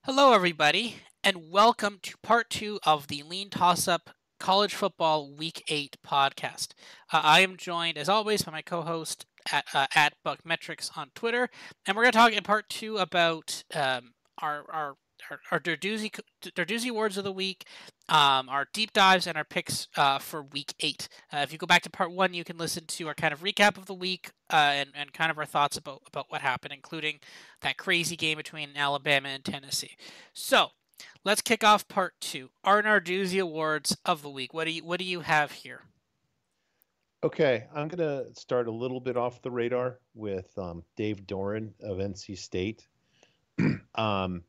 Hello, everybody, and welcome to part two of the Lean Toss Up College Football Week 8 podcast. I am joined, as always, by my co host at Buckmetrics on Twitter, and we're going to talk in part two about our Darduzzi Awards of the Week, our deep dives, and our picks for Week 8. If you go back to part one, you can listen to our kind of recap of the week and kind of our thoughts about what happened, including that crazy game between Alabama and Tennessee. So let's kick off part two. Our Narduzzi Awards of the week. What do you have here? Okay, I'm going to start a little bit off the radar with Dave Doran of NC State. um,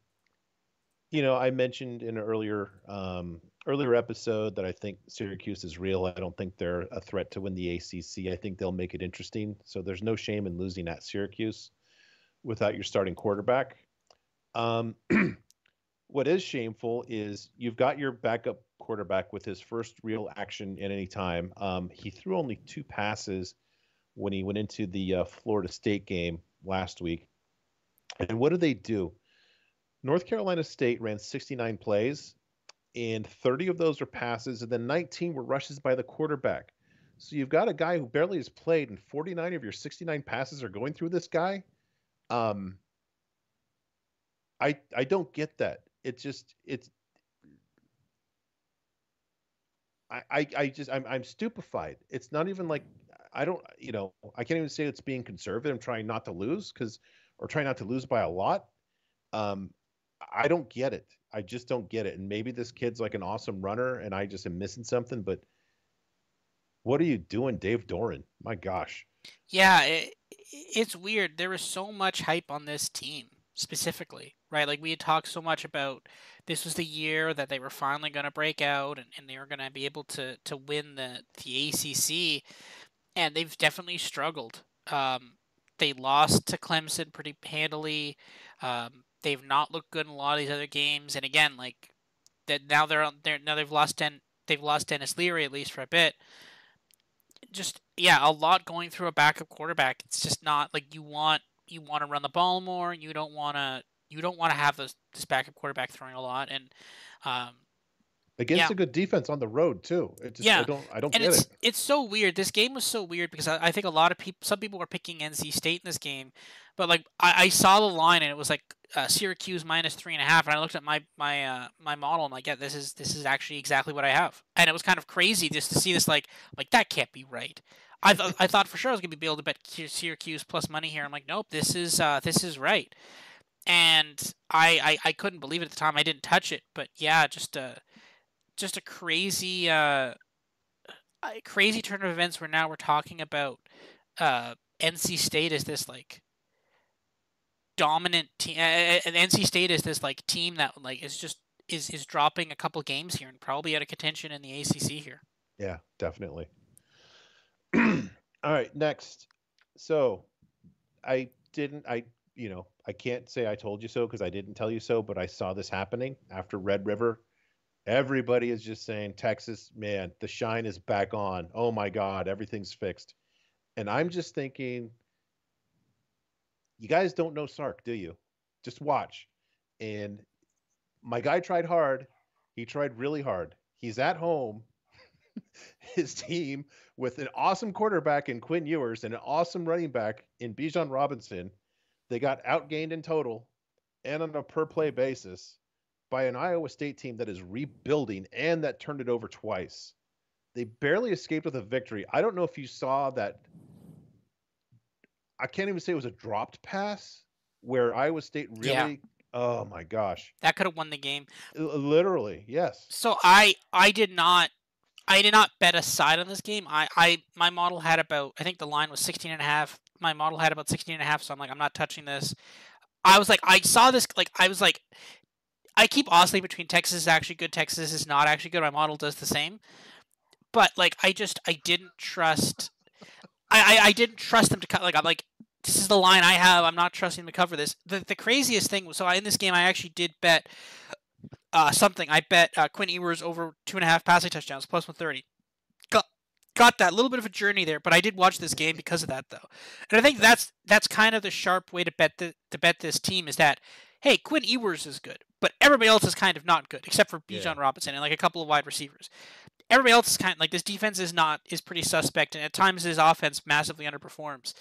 I mentioned in an earlier episode that I think Syracuse is real. I don't think they're a threat to win the ACC. I think they'll make it interesting. So there's no shame in losing at Syracuse without your starting quarterback. Um, what is shameful is you've got your backup quarterback with his first real action at any time. He threw only two passes when he went into the Florida State game last week. And what did they do? North Carolina State ran 69 plays, and 30 of those were passes, and then 19 were rushes by the quarterback. So you've got a guy who barely has played, and 49 of your 69 passes are going through this guy. Um, I don't get that. I'm stupefied. It's not even like I don't I can't even say it's being conservative. I'm trying not to lose because or trying not to lose by a lot. Um, I don't get it. I just don't get it. And maybe this kid's like an awesome runner, and I just am missing something. But what are you doing, Dave Doran? My gosh. Yeah, it's weird. There was so much hype on this team specifically, right? Like we had talked so much about this was the year that they were finally going to break out and they were going to be able to win the ACC, and they've definitely struggled. They lost to Clemson pretty handily. They've not looked good in a lot of these other games, and again, like that now now they've lost Dennis Leary at least for a bit. Just yeah, a lot going through a backup quarterback. It's just not like you want to run the ball more. You don't want to have this backup quarterback throwing a lot, and um, Against yeah, a good defense on the road too. It just yeah, I don't and get it's it. it's so weird. This game was so weird because I think a lot of people, some people were picking NC State in this game, but like I saw the line and it was like Syracuse minus 3.5, and I looked at my model and like, yeah, this is actually exactly what I have, and it was kind of crazy just to see this like that can't be right. I thought for sure I was gonna be able to bet Syracuse plus money here. I'm like, nope, this is right, and I couldn't believe it at the time. I didn't touch it, but yeah, just a crazy turn of events where now we're talking about NC State as this like dominant team, and NC State is this like team that like is dropping a couple games here and probably out of contention in the ACC here. Yeah, definitely. All right, next. So I didn't I can't say I told you so because I didn't tell you so, but I saw this happening after Red River. Everybody is just saying Texas, man, the shine is back on. Oh my God, everything's fixed. And I'm just thinking, you guys don't know Sark, do you? Just watch. And my guy tried hard. He tried really hard. He's at home. His team with an awesome quarterback in Quinn Ewers and an awesome running back in Bijan Robinson. They got outgained in total and on a per play basis by an Iowa State team that is rebuilding and that turned it over twice. They barely escaped with a victory. I don't know if you saw that. I can't even say it was a dropped pass where Iowa State Yeah, really, oh my gosh. that could have won the game. Literally, yes. So I did not bet a side on this game. I my model had about, I think the line was 16 and a half. My model had about 16 and a half, so I'm like, I'm not touching this. I was like, I saw this, like I was like, I keep oscillating between Texas is actually good, Texas is not actually good. My model does the same, but like I didn't trust. I didn't trust them to cut. Like I'm like, this is the line I have. I'm not trusting them to cover this. The craziest thing was, in this game I actually did bet something. I bet Quinn Ewers over 2.5 passing touchdowns plus 130. Got got that little bit of a journey there, but I did watch this game because of that though, and I think that's kind of the sharp way to bet to bet this team is that, hey, Quinn Ewers is good. but everybody else is kind of not good, except for Yeah. Bijan Robinson and like a couple of wide receivers. Everybody else is kind of like this defense is pretty suspect, and at times his offense massively underperforms.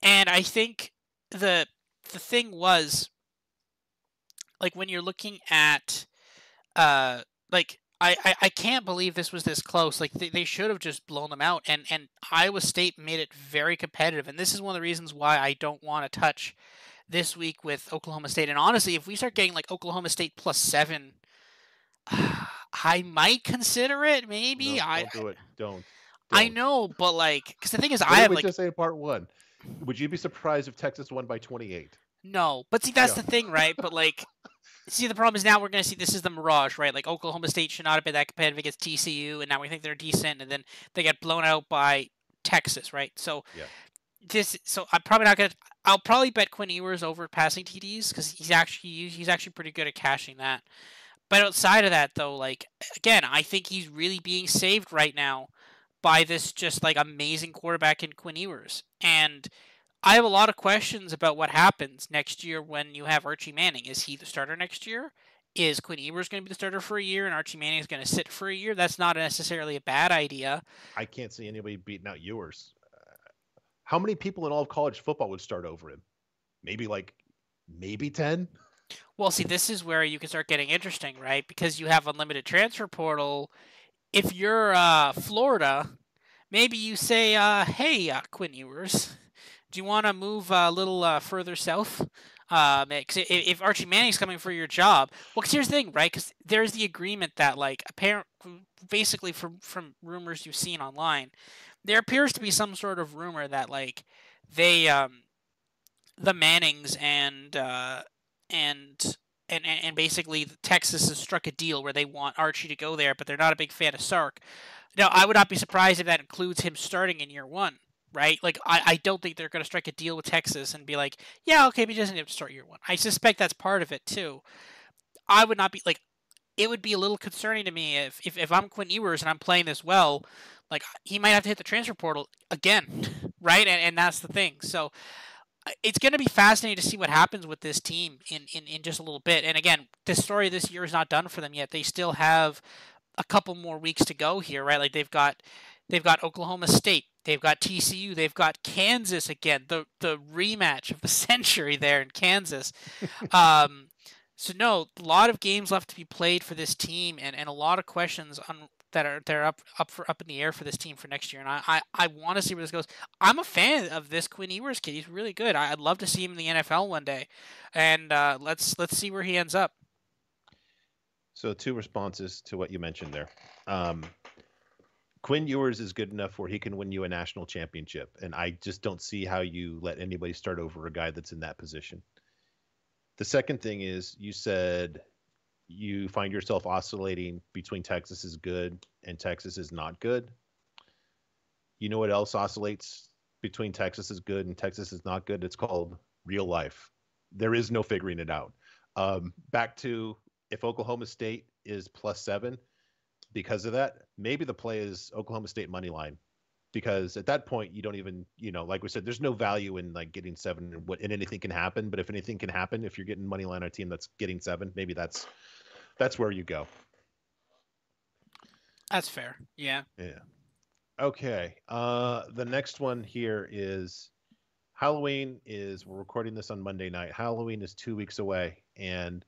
And I think the thing was like when you're looking at like I can't believe this was this close. Like they should have just blown them out, and Iowa State made it very competitive. And this is one of the reasons why I don't want to touch this week with Oklahoma State. And honestly, if we start getting like Oklahoma State +7, I might consider it. Maybe No, don't do it. Don't. I Don't. know, but like, because the thing is, What I did have we like just say in part one? Would you be surprised if Texas won by 28? no, but see that's Yeah. the thing, right? But like, see the problem is now we're gonna see this is the mirage, right? Like Oklahoma State should not have been that competitive against TCU, and now we think they're decent, and then they get blown out by Texas, right? So Yeah. so I'm probably not gonna. I'll probably bet Quinn Ewers over passing TDs because he's actually pretty good at cashing that. But outside of that, though, like again, I think he's really being saved right now by this just like amazing quarterback in Quinn Ewers. And I have a lot of questions about what happens next year when you have Archie Manning. Is he the starter next year? Is Quinn Ewers going to be the starter for a year and Archie Manning is going to sit for a year? That's not necessarily a bad idea. I can't see anybody beating out Ewers. How many people in all of college football would start over him? Maybe 10? Well, see, this is where you can start getting interesting, right? Because you have unlimited transfer portal. If you're Florida, maybe you say, hey, Quinn Ewers, do you want to move a little further south? If Archie Manning's coming for your job, well, because here's the thing, right? Because there's the agreement that, like, basically from rumors you've seen online, there appears to be some sort of rumor that, like, they, the Mannings and basically Texas has struck a deal where they want Archie to go there, but they're not a big fan of Sark. Now, I would not be surprised if that includes him starting in year one, right? Like, I don't think they're going to strike a deal with Texas and be like, yeah, okay, but he doesn't have to start year one. I suspect that's part of it, too. I would not be, like, it would be a little concerning to me if I'm Quinn Ewers and I'm playing this well, like, he might have to hit the transfer portal again, right? And that's the thing. So, it's going to be fascinating to see what happens with this team in just a little bit. And again, the story this year is not done for them yet. They still have a couple more weeks to go here, right? Like they've got Oklahoma State, they've got TCU, they've got Kansas again, the rematch of the century there in Kansas. So no, a lot of games left to be played for this team, and a lot of questions that are up in the air for this team for next year. And I want to see where this goes. I'm a fan of this Quinn Ewers kid. He's really good. I'd love to see him in the NFL one day, and let's see where he ends up. So 2 responses to what you mentioned there. Quinn Ewers is good enough where he can win you a national championship, and I just don't see how you let anybody start over a guy that's in that position. The second thing is you said you find yourself oscillating between Texas is good and Texas is not good. You know what else oscillates between Texas is good and Texas is not good? It's called real life. There is no figuring it out. Back to if Oklahoma State is +7 because of that, maybe the play is Oklahoma State money line. Because at that point, you don't even, like we said, there's no value in like getting 7 and anything can happen. But if anything can happen, if you're getting money line on a team that's getting 7, maybe that's where you go. That's fair. Yeah. Yeah. Okay. The next one here is Halloween we're recording this on Monday night. Halloween is 2 weeks away. And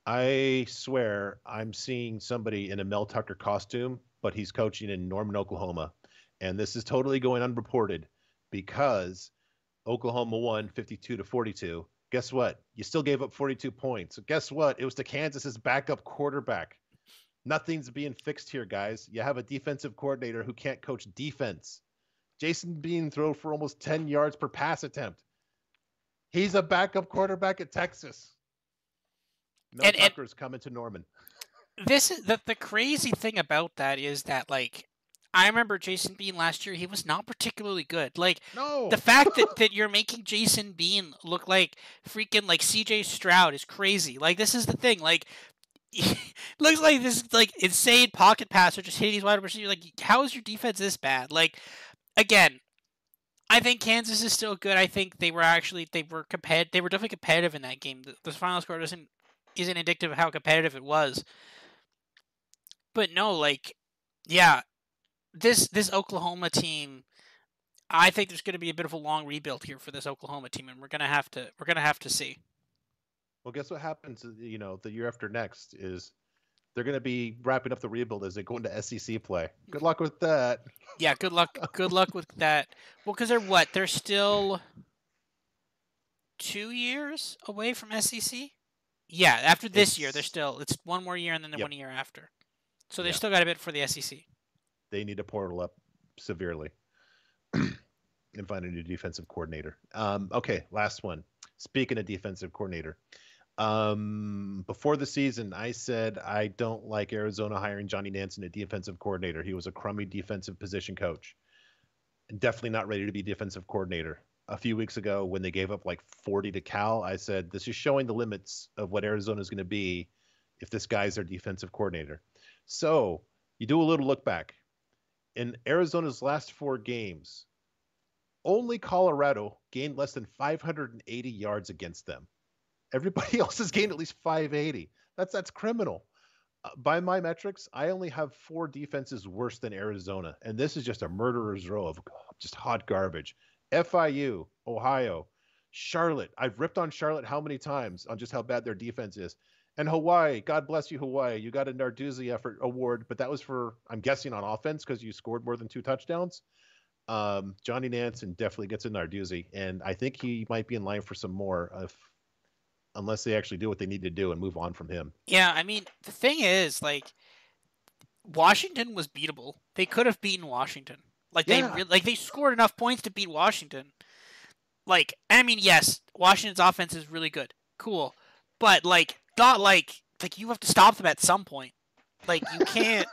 I swear I'm seeing somebody in a Mel Tucker costume, but he's coaching in Norman, Oklahoma. And this is totally going unreported because Oklahoma won 52-42. Guess what? You still gave up 42 points. So guess what? It was to Kansas's backup quarterback. Nothing's being fixed here, guys. You have a defensive coordinator who can't coach defense. Jason Bean threw for almost 10 yards per pass attempt. He's a backup quarterback at Texas. Mel Tucker's coming to Norman. This is the crazy thing about that is that, like, I remember Jason Bean last year. He was not particularly good. Like, no. The fact that you're making Jason Bean look like freaking like CJ Stroud is crazy. Like, this is the thing. Like, looks like this like insane pocket passer just hitting these wide receivers. Like, how is your defense this bad? Like, again, I think Kansas is still good. I think they were definitely competitive in that game. The final score doesn't isn't indicative of how competitive it was. But no, like, yeah, this Oklahoma team, I think there's going to be a bit of a long rebuild here for this Oklahoma team, and we're gonna have to see. Well, guess what happens? The year after next is they're going to be wrapping up the rebuild as they go into SEC play. Good luck with that. Yeah, good luck. Good luck with that. Well, because they're what? They're still 2 years away from SEC. Yeah, after this year, It's it's one more year and then the Yep, 1 year after. So they yeah. still got a bit for the SEC. They need to portal up severely and find a new defensive coordinator. Okay, last one. Speaking of defensive coordinator, before the season, I said I don't like Arizona hiring Johnny Nansen, a defensive coordinator. He was a crummy defensive position coach, and definitely not ready to be defensive coordinator. A few weeks ago, when they gave up like 40 to Cal, I said this is showing the limits of what Arizona is going to be if this guy's their defensive coordinator. So you do a little look back. In Arizona's last 4 games, only Colorado gained less than 580 yards against them. Everybody else has gained at least 580. That's criminal. By my metrics, I only have 4 defenses worse than Arizona, and this is just a murderer's row of just hot garbage. FIU, Ohio, Charlotte. I've ripped on Charlotte how many times on just how bad their defense is. And Hawaii, God bless you, Hawaii. You got a Narduzzi effort award, but that was for, I'm guessing, on offense because you scored more than 2 touchdowns. Johnny Nansen definitely gets a Narduzzi, and I think he might be in line for some more unless they actually do what they need to do and move on from him. Yeah, I mean, the thing is, like, Washington was beatable. They could have beaten Washington. Like Yeah. they scored enough points to beat Washington. Like, I mean, yes, Washington's offense is really good, cool, but like, not like you have to stop them at some point. Like, you can't.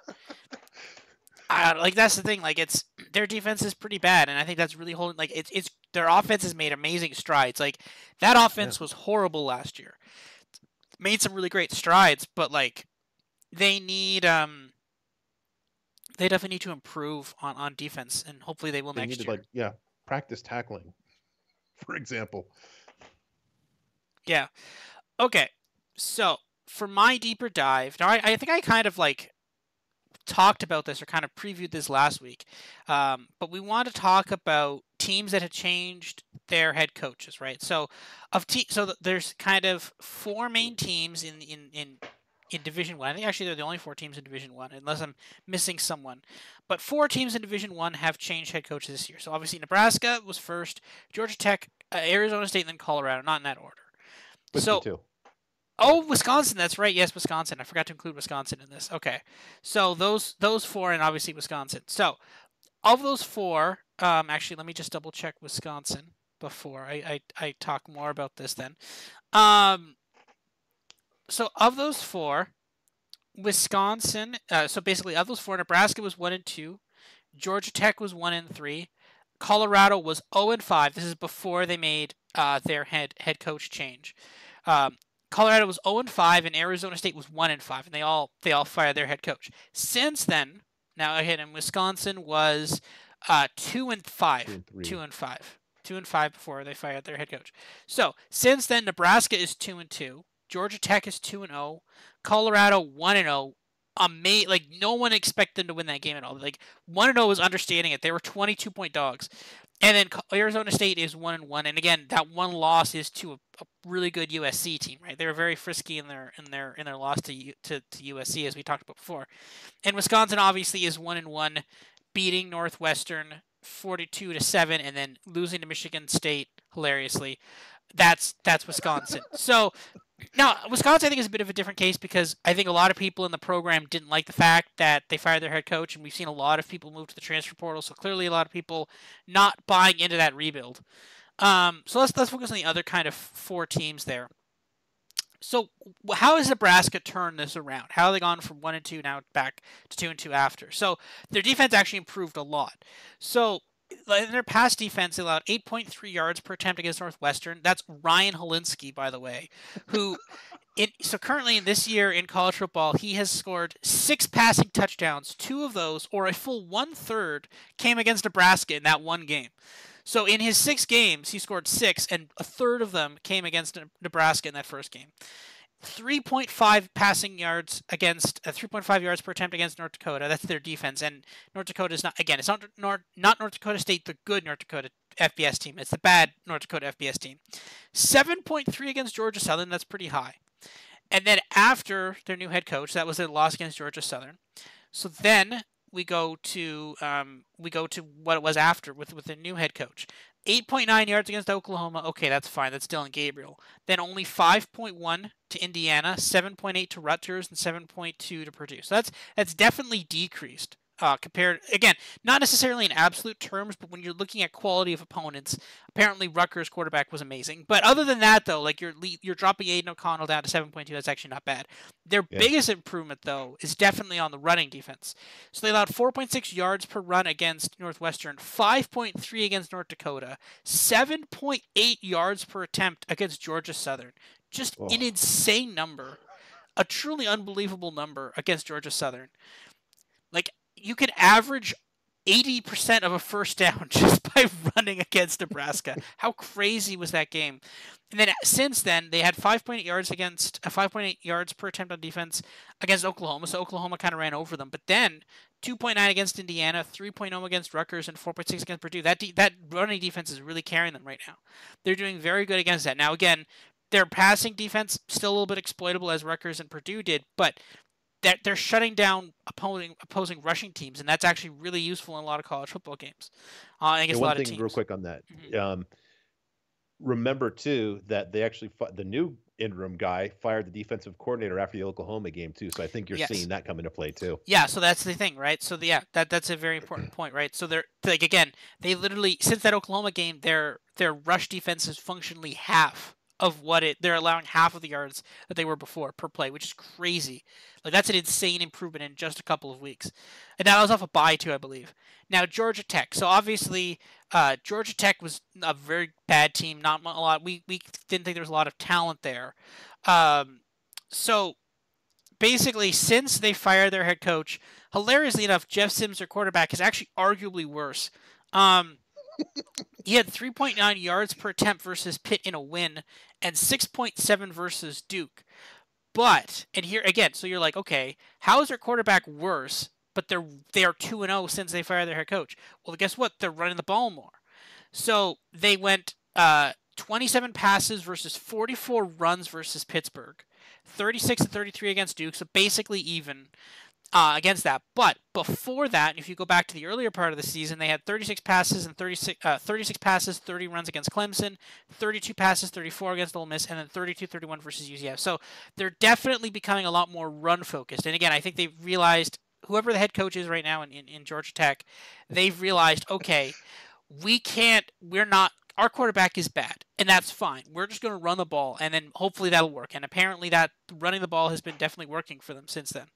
Like, that's the thing. Like, it's their defense is pretty bad, and I think that's really holding. Like, it's their offense has made amazing strides. Like, that Yeah. offense was horrible last year. Made some really great strides, but like, they need they definitely need to improve on defense, and hopefully they will They next needed, like, year. yeah, practice tackling, for example. Yeah. Okay. So for my deeper dive, now I think I kind of like talked about this or kind of previewed this last week, but we want to talk about teams that have changed their head coaches, right? So there's kind of 4 main teams in Division One. I think actually they're the only 4 teams in Division One, unless I'm missing someone. But 4 teams in Division One have changed head coaches this year. So obviously Nebraska was first, Georgia Tech, Arizona State, and then Colorado. Not in that order. Whiskey So too. Oh, Wisconsin. That's right. Yes, Wisconsin. I forgot to include Wisconsin in this. Okay, so those 4, and obviously Wisconsin. So of those 4, actually, let me just double check Wisconsin before I talk more about this. Then, um, so of those 4, Wisconsin. So basically, of those 4, Nebraska was 1-2. Georgia Tech was 1-3. Colorado was 0-5. This is before they made their head coach change. Um, Colorado was 0-5, and Arizona State was 1-5, and they all fired their head coach. Since then, now again, and Wisconsin was 2-5, 2-3. 2-5, 2-5 before they fired their head coach. So since then, Nebraska is 2-2, Georgia Tech is 2-0, Colorado 1-0. Like, no one expected them to win that game at all. Like, 1-0 was understating it. They were 22-point dogs. And then Arizona State is 1-1, and again, that one loss is to a really good USC team, right? They were very frisky in their loss to USC, as we talked about before. And Wisconsin obviously is 1-1, beating Northwestern 42-7, and then losing to Michigan State hilariously. That's Wisconsin. So now, Wisconsin, I think, is a bit of a different case because I think a lot of people in the program didn't like the fact that they fired their head coach, and we've seen a lot of people move to the transfer portal. So clearly, a lot of people not buying into that rebuild. So let's focus on the other kind of 4 teams there. So how has Nebraska turned this around? How have they gone from 1-2 now back to 2-2 after? So their defense actually improved a lot. So in their pass defense, they allowed 8.3 yards per attempt against Northwestern. That's Ryan Helinski, by the way, who so currently this year in college football, he has scored 6 passing touchdowns. 2 of those, or a full 1/3, came against Nebraska in that one game. So in his 6 games, he scored 6, and a third of them came against Nebraska in that first game. 3.5 passing yards against 3.5 yards per attempt against North Dakota. That's their defense, and North Dakota is not. Again, it's not North Dakota State, the good North Dakota FBS team. It's the bad North Dakota FBS team. 7.3 against Georgia Southern. That's pretty high. And then after their new head coach, that was their loss against Georgia Southern. So then we go to what it was after with the new head coach. 8.9 yards against Oklahoma. Okay, that's fine. That's Dylan Gabriel. Then only 5.1 to Indiana, 7.8 to Rutgers, and 7.2 to Purdue. So that's definitely decreased. Compared, again, not necessarily in absolute terms, but when you're looking at quality of opponents, apparently Rutgers quarterback was amazing. But other than that, though, like you're dropping Aiden O'Connell down to 7.2, that's actually not bad. Their biggest improvement, though, is definitely on the running defense. So they allowed 4.6 yards per run against Northwestern, 5.3 against North Dakota, 7.8 yards per attempt against Georgia Southern. Just an insane number, a truly unbelievable number against Georgia Southern. Like, you can average 80% of a first down just by running against Nebraska. How crazy was that game? And then since then, they had 5.8 yards against 5.8 yards per attempt on defense against Oklahoma. So Oklahoma kind of ran over them. But then 2.9 against Indiana, 3.0 against Rutgers, and 4.6 against Purdue. That running defense is really carrying them right now. They're doing very good against that. Now again, their passing defense still a little bit exploitable as Rutgers and Purdue did, but they're shutting down opposing rushing teams, and that's actually really useful in a lot of college football games. I guess a lot of teams. One thing real quick on that. Mm-hmm. Remember, too, that they actually the new interim guy fired the defensive coordinator after the Oklahoma game, too. So I think you're seeing that come into play, too. Yeah, so that's the thing, right? So, that's a very important point, right? So they're, like, again, they literally, since that Oklahoma game, their rush defense is functionally half of what they're allowing half of the yards that they were before per play, which is crazy. Like, that's an insane improvement in just a couple of weeks. And that was off a bye too, I believe. Now, Georgia Tech. So obviously, Georgia Tech was a very bad team. Not a lot. We didn't think there was a lot of talent there. So basically, since they fired their head coach, hilariously enough, Jeff Sims, their quarterback, is actually arguably worse. He had 3.9 yards per attempt versus Pitt in a win, and 6.7 versus Duke. But, and here again, so you're like, okay, how is their quarterback worse, but they are 2-0 since they fired their head coach? Well, guess what? They're running the ball more. So they went 27 passes versus 44 runs versus Pittsburgh, 36-33 against Duke, so basically even. Against that. But before that, if you go back to the earlier part of the season, they had 36 passes, 30 runs against Clemson, 32 passes, 34 against Ole Miss, and then 32-31 versus UCF. So they're definitely becoming a lot more run-focused. And again, I think they've realized, whoever the head coach is right now in Georgia Tech, they've realized, okay, our quarterback is bad, and that's fine. We're just going to run the ball, and then hopefully that'll work. And apparently that running the ball has been definitely working for them since then.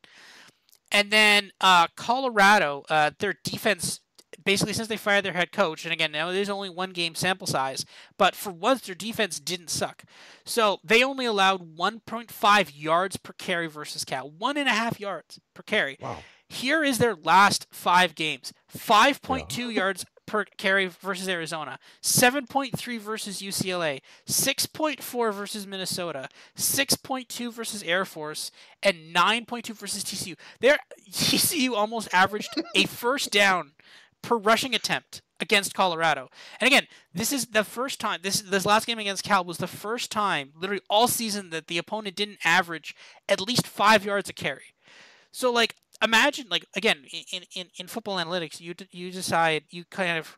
And then Colorado, their defense, basically since they fired their head coach, and again, now there's only one game sample size, but for once their defense didn't suck. So they only allowed 1.5 yards per carry versus Cal. 1.5 yards per carry. Wow. Here is their last 5 games. 5.2 yards per carry versus Arizona, 7.3 versus UCLA, 6.4 versus Minnesota, 6.2 versus Air Force, and 9.2 versus TCU. TCU almost averaged a first down per rushing attempt against Colorado. And again, this is the first time, this last game against Cal was the first time, literally all season, that the opponent didn't average at least 5 yards a carry. So, like, imagine, like, again, in football analytics, you decide, you kind of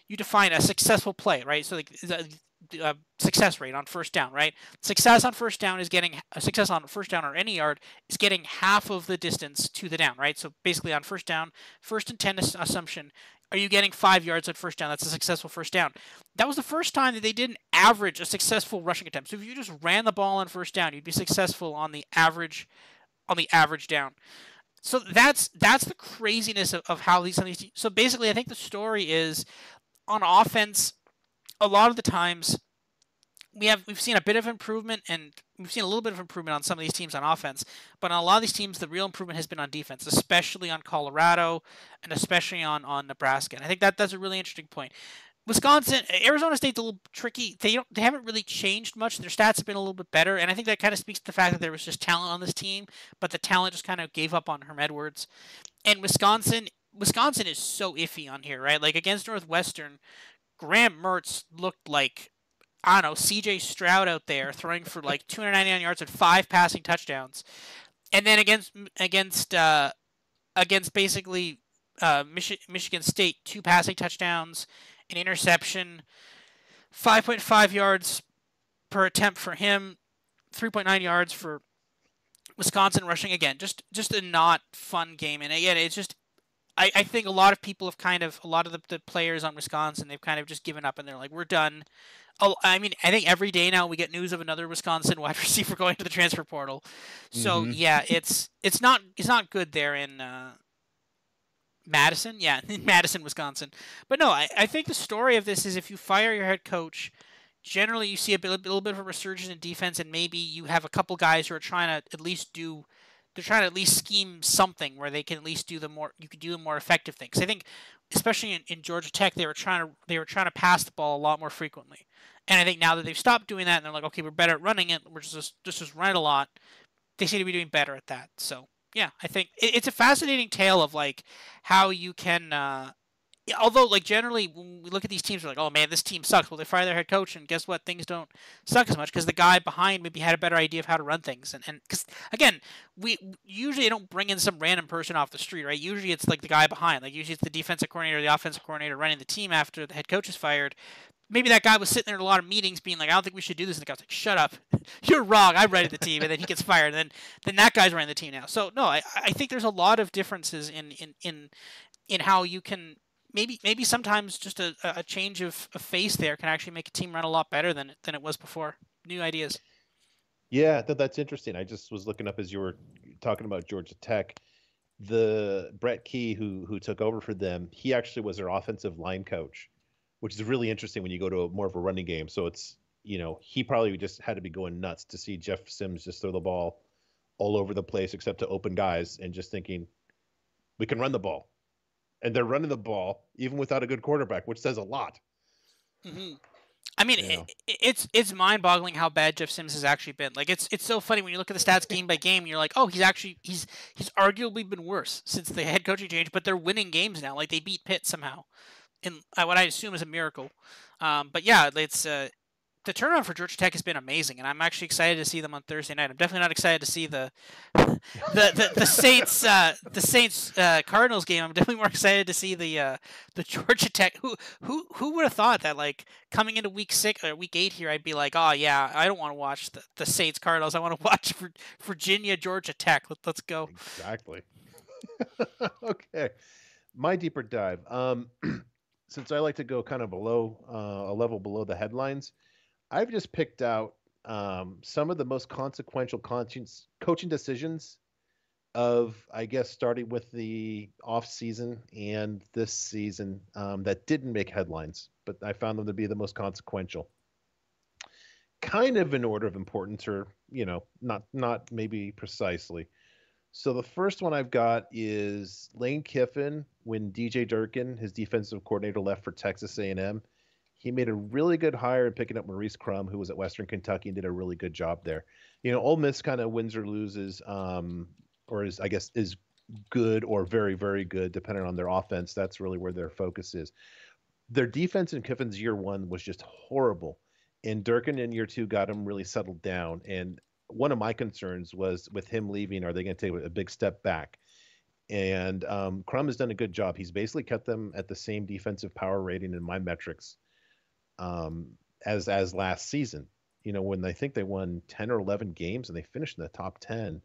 you define a successful play, right? So, like, the success rate on first down, right? Success on first down or any yard is getting half of the distance to the down, right? So basically on first down, first and 10 assumption, are you getting 5 yards at first down? That's a successful first down. That was the first time that they didn't average a successful rushing attempt. So if you just ran the ball on first down, you'd be successful on the average down. So that's the craziness of how some of these. So basically, I think the story is on offense. A lot of the times, we've seen a bit of improvement, and we've seen a little bit of improvement on some of these teams on offense. But on a lot of these teams, the real improvement has been on defense, especially on Colorado and especially on Nebraska. And I think that's a really interesting point. Arizona State's a little tricky. They haven't really changed much. Their stats have been a little bit better, and I think that kind of speaks to the fact that there was just talent on this team, but the talent just kind of gave up on Herm Edwards. And Wisconsin is so iffy on here, right? Like against Northwestern, Graham Mertz looked like, I don't know, C.J. Stroud out there throwing for like 299 yards and 5 passing touchdowns, and then against basically Michigan State, 2 passing touchdowns, an interception, 5.5 yards per attempt for him, 3.9 yards for Wisconsin rushing. Again, just a not fun game. And again, it's just I think a lot of people have a lot of the players on Wisconsin, they've kind of just given up and they're like, we're done. Oh, I mean, I think every day now we get news of another Wisconsin wide receiver going to the transfer portal. So Mm-hmm. yeah, it's not good there in Madison. Yeah, in Madison, Wisconsin. But no, I think the story of this is if you fire your head coach, generally you see little bit of a resurgence in defense, and maybe you have a couple guys who are trying to at least do. They're trying to at least scheme something where they can at least do the more you could do the more effective things. I think, especially in Georgia Tech, they were trying to pass the ball a lot more frequently, and I think now that they've stopped doing that, and they're like, okay, we're better at running it. We're just run it a lot. They seem to be doing better at that. So yeah, I think it's a fascinating tale of like how you can. Although, like generally, when we look at these teams, we're like, "Oh man, this team sucks." Well, they fire their head coach, and guess what? Things don't suck as much because the guy behind maybe had a better idea of how to run things. And because again, we usually don't bring in some random person off the street, right? Usually, it's like the guy behind. Like usually, it's the defensive coordinator, the offensive coordinator running the team after the head coach is fired. Maybe that guy was sitting there in a lot of meetings, being like, "I don't think we should do this," and the guy's like, "Shut up, you're wrong. I'm running the team," and then he gets fired, and then that guy's running the team now. So no, I think there's a lot of differences in how you can maybe sometimes just a change of face there can actually make a team run a lot better than it was before. New ideas. Yeah, that's interesting. I just was looking up as you were talking about Georgia Tech. The Brett Key who took over for them, he actually was their offensive line coach, which is really interesting when you go to more of a running game. So it's, he probably just had to be going nuts to see Jeff Sims just throw the ball all over the place except to open guys and just thinking we can run the ball. And they're running the ball even without a good quarterback, which says a lot. hmm I mean, Yeah. it's mind-boggling how bad Jeff Sims has actually been. Like, it's so funny when you look at the stats game by game. You're like, oh, he's arguably been worse since the head coaching change. But they're winning games now. Like they beat Pitt somehow, in what I assume is a miracle. But yeah, it's the turnaround for Georgia Tech has been amazing, and I'm actually excited to see them on Thursday night. I'm definitely not excited to see the Saints Cardinals game. I'm definitely more excited to see the Georgia Tech. Who would have thought that like coming into week 8 here, I'd be like, oh yeah, I don't want to watch the Saints Cardinals. I want to watch Virginia Georgia Tech. Let's go. Exactly. Okay. My deeper dive. Since I like to go kind of below a level below the headlines, I've just picked out some of the most consequential coaching decisions of, I guess, starting with the off season and this season that didn't make headlines, but I found them to be the most consequential. Kind of in order of importance, or not maybe precisely. So the first one I've got is Lane Kiffin when DJ Durkin, his defensive coordinator, left for Texas A&M. He made a really good hire in picking up Maurice Crum, who was at Western Kentucky and did a really good job there. Ole Miss kind of wins or loses, or is I guess is good or very very good depending on their offense. That's really where their focus is. Their defense in Kiffin's year one was just horrible, and Durkin in year two got him really settled down. And one of my concerns was with him leaving, are they going to take a big step back? And Crum has done a good job. He's basically kept them at the same defensive power rating in my metrics um, as last season. When I think they won 10 or 11 games and they finished in the top 10.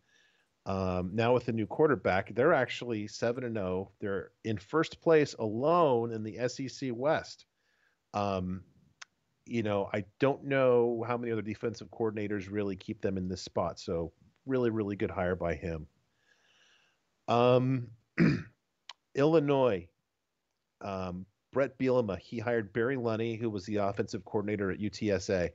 Now with the new quarterback, they're actually 7-0. They're in first place alone in the SEC West. Um, I don't know how many other defensive coordinators really keep them in this spot. So really, really good hire by him. Um, Illinois, Brett Bielema, he hired Barry Lunny, who was the offensive coordinator at UTSA,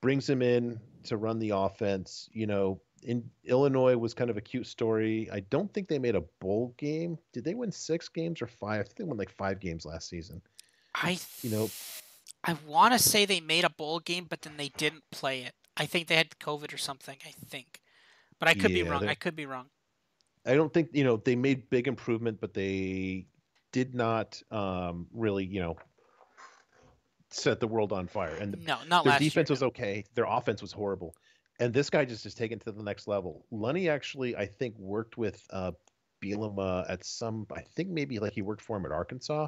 brings him in to run the offense. In Illinois was kind of a cute story. I don't think they made a bowl game. Did they win 6 games or 5? I think they won like 5 games last season. I You know, I want to say they made a bowl game, but then they didn't play it. I think they had COVID or something. I think, but I could be yeah, wrong. I could be wrong. I don't think, they made big improvement, but they did not really, set the world on fire. And No, not their last year. defense No. was okay. Their offense was horrible. And this guy just is taken to the next level. Lunny actually, I think, worked with Bielema at some, I think maybe like he worked for him at Arkansas.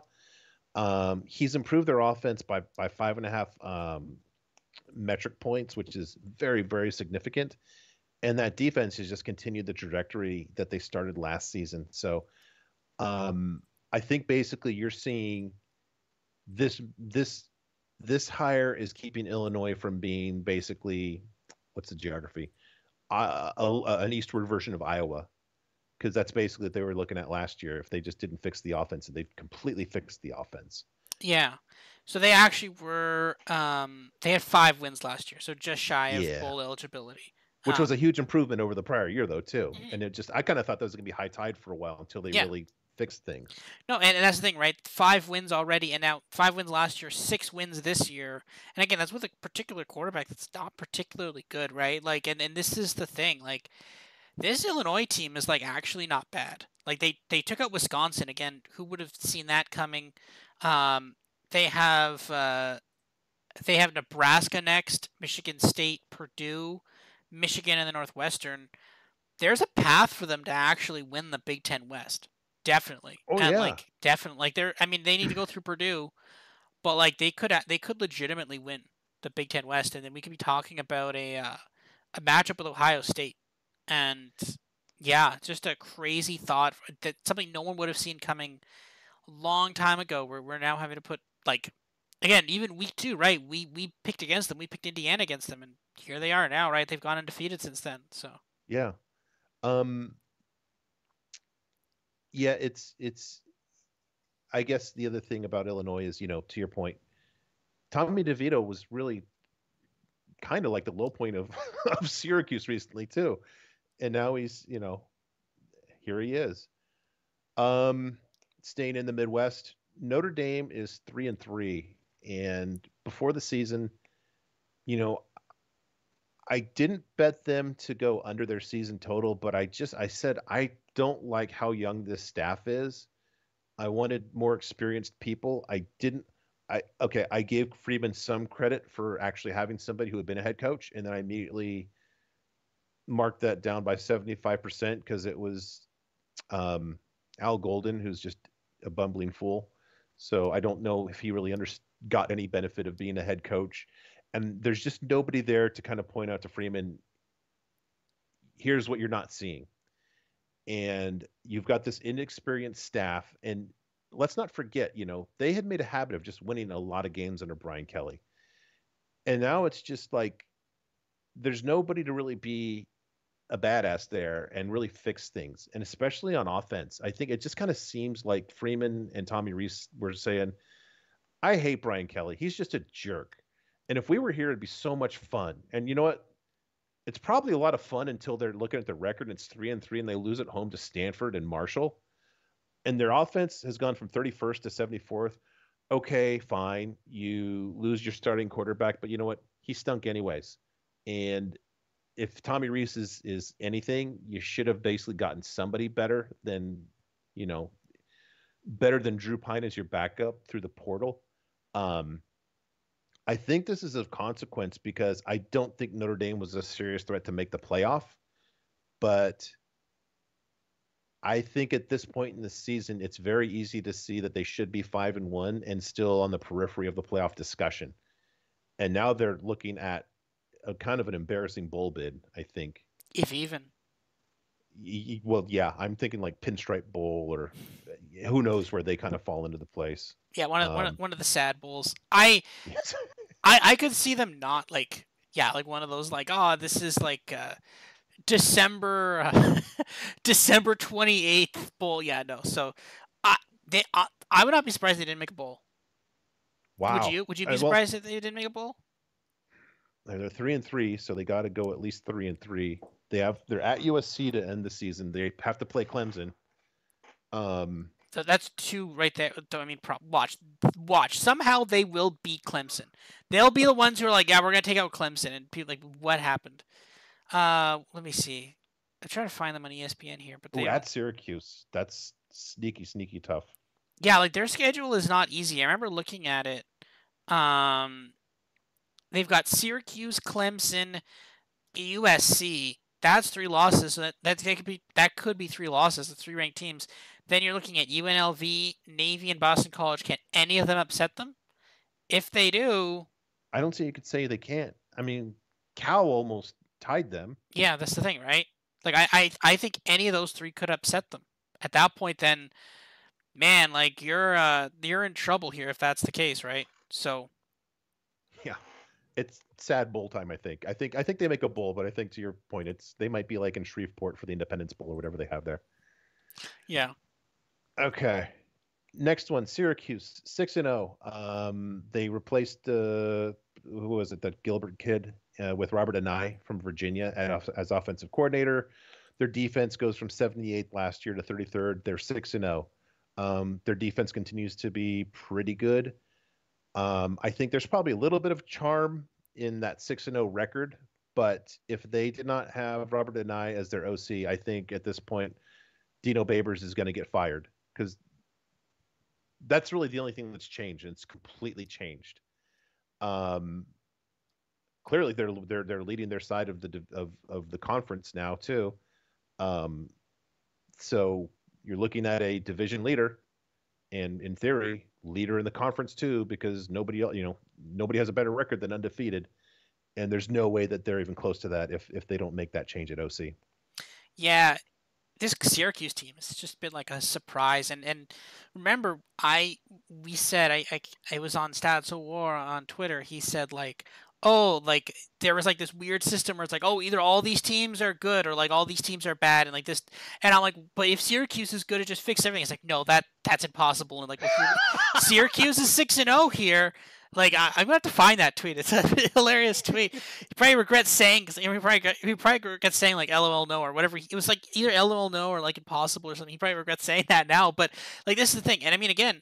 He's improved their offense by 5.5 metric points, which is very, very significant. And that defense has just continued the trajectory that they started last season. So I think basically you're seeing this hire is keeping Illinois from being basically, what's the geography? An eastward version of Iowa, because that's basically what they were looking at last year. If they just didn't fix the offense, and they've completely fixed the offense. Yeah. So they actually were. They had 5 wins last year, so just shy of Yeah, bowl eligibility. which was a huge improvement over the prior year, though, too. Mhm. And I kind of thought that was going to be high tide for a while until they Yeah. really fixed things. No, and that's the thing, right? 5 wins already, and now 5 wins last year, 6 wins this year. And again, that's with a particular quarterback that's not particularly good, right? Like, and this is the thing, like this Illinois team is like actually not bad. Like they took out Wisconsin again. Who would have seen that coming? Um, they have uh, they have Nebraska next, Michigan State, Purdue, Michigan, and the Northwestern. There's a path for them to actually win the Big Ten West. Definitely. Oh And yeah, like definitely like they're I mean they need to go through Purdue, but like they could legitimately win the Big Ten West, and then we could be talking about a matchup with Ohio State. And yeah, just a crazy thought that something no one would have seen coming a long time ago, where we're now having to put like again, even week 2, right? We picked against them. We picked Indiana against them, and here they are now, right? They've gone undefeated since then. So yeah. Um, yeah, it's. I guess the other thing about Illinois is, to your point, Tommy DeVito was really kind of like the low point of of Syracuse recently too, and now he's, here he is. Um, Staying in the Midwest, Notre Dame is 3-3, and before the season, you know, I didn't bet them to go under their season total, but I said I don't like how young this staff is. I wanted more experienced people. I didn't. I gave Freeman some credit for actually having somebody who had been a head coach, and then I immediately marked that down by 75% because it was Al Golden, who's just a bumbling fool. So I don't know if he really got any benefit of being a head coach. And there's just nobody there to kind of point out to Freeman, here's what you're not seeing. And you've got this inexperienced staff. And let's not forget, they had made a habit of just winning a lot of games under Brian Kelly. And now it's just like there's nobody to really be a badass there and really fix things. And especially on offense, I think it just kind of seems like Freeman and Tommy Rees were saying, I hate Brian Kelly. He's just a jerk. And if we were here, it'd be so much fun. And you know what? It's probably a lot of fun until they're looking at the record and it's 3-3 and they lose at home to Stanford and Marshall. And their offense has gone from 31st to 74th. Okay, fine. You lose your starting quarterback, but you know what? He stunk anyways. And if Tommy Rees is anything, you should have basically gotten somebody you know, better than Drew Pine as your backup through the portal. Um, I think this is of consequence because I don't think Notre Dame was a serious threat to make the playoff. But I think at this point in the season, it's very easy to see that they should be 5-1 and still on the periphery of the playoff discussion. And now they're looking at a kind of an embarrassing bowl bid, I think. if even. Well, yeah, I'm thinking like Pinstripe Bowl or who knows where they kind of fall into the place. Yeah, Um, one of the sad bowls. I yes. I I could see them not like yeah, like one of those like oh this is like December December 28th bowl. Yeah, no. So I would not be surprised they didn't make a bowl. Would Wow. you? Would you be Well, surprised if they didn't make a bowl? they're 3-3, so they got to go at least 3-3. They're at USC to end the season. They have to play Clemson. So that's two right there. I mean, watch. Somehow they will beat Clemson. They'll be the ones who are like, yeah, we're gonna take out Clemson, and people like, what happened? Let me see. I'm trying to find them on ESPN here, but Ooh, they are. at Syracuse, that's sneaky, sneaky tough. Yeah, like their schedule is not easy. I remember looking at it. Um, they've got Syracuse, Clemson, USC. That's three losses. So that could be three losses. The three ranked teams. Then you're looking at UNLV, Navy, and Boston College. Can any of them upset them? If they do, I don't see you could say they can't. I mean, Cal almost tied them. yeah, that's the thing, right? Like I think any of those three could upset them. At that point, then man, like you're in trouble here if that's the case, right? So Yeah, it's sad bowl time. I think they make a bowl, but I think to your point, they might be like in Shreveport for the Independence Bowl or whatever they have there. yeah, Okay, next one, Syracuse 6-0. They replaced who was it? That Gilbert kid with Robert Anai from Virginia as offensive coordinator. Their defense goes from 78th last year to 33rd. They're 6-0. Their defense continues to be pretty good. I think there's probably a little bit of charm in that 6-0 record, but if they did not have Robert Anai as their OC, I think at this point Dino Babers is going to get fired because that's really the only thing that's changed, and it's completely changed. Um, Clearly, they're leading their side of the conference now too. Um, so you're looking at a division leader, and in theory, leader in the conference too, because nobody has a better record than undefeated, and there's no way that they're even close to that if they don't make that change at OC. yeah. This Syracuse team has just been like a surprise, and remember, we said I was on Stats of War on Twitter. He said like, oh, like there was like this weird system where it's like, oh, either all these teams are good or like all these teams are bad, and like this, and I'm like, but if Syracuse is good, it just fix everything. It's like, no, that's impossible, and like Syracuse is 6-0 here. Like I'm gonna have to find that tweet. It's a hilarious tweet. He probably regrets saying, he probably regrets saying like LOL no or whatever. It was like either LOL no or like impossible or something. He probably regrets saying that now. But like this is the thing, and I mean again,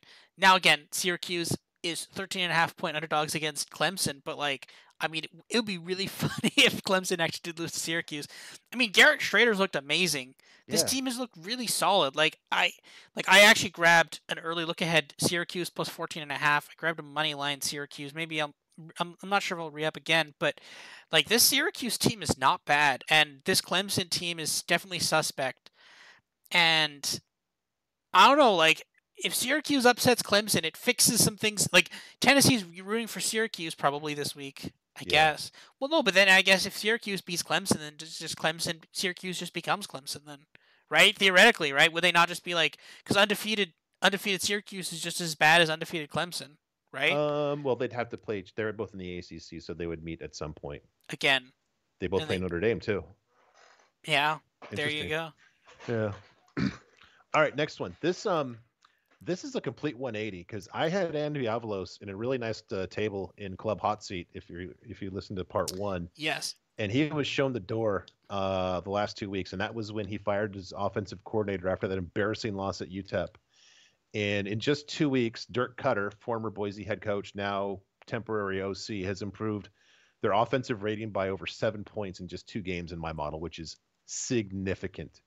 Syracuse is 13.5 point underdogs against Clemson, but like I mean it would be really funny if Clemson actually did lose to Syracuse. I mean Garrett Schrader's looked amazing. This Yeah. team has looked really solid. I actually grabbed an early look ahead Syracuse plus 14.5. I grabbed a money line Syracuse. Maybe I'm not sure if I'll re up again, but like this Syracuse team is not bad, and this Clemson team is definitely suspect. And I don't know, like if Syracuse upsets Clemson, it fixes some things. Like Tennessee's rooting for Syracuse probably this week, I Yeah. guess. Well, no, but then I guess if Syracuse beats Clemson, then just Syracuse just becomes Clemson then, right? Theoretically, right? Would they not just be like because undefeated Syracuse is just as bad as undefeated Clemson, right? Well, they'd have to play. They're both in the ACC, so they would meet at some point. Again, They both and play they Notre Dame too. yeah, there you Interesting. go. Yeah. All right, next one. This is a complete 180 because I had Andy Avalos in a really nice table in Club Hot Seat. If you listen to part one, Yes. and he was shown the door the last 2 weeks, and that was when he fired his offensive coordinator after that embarrassing loss at UTEP. And in just 2 weeks, Dirk Cutter, former Boise head coach, now temporary OC, has improved their offensive rating by over 7 points in just 2 games in my model, which is significant.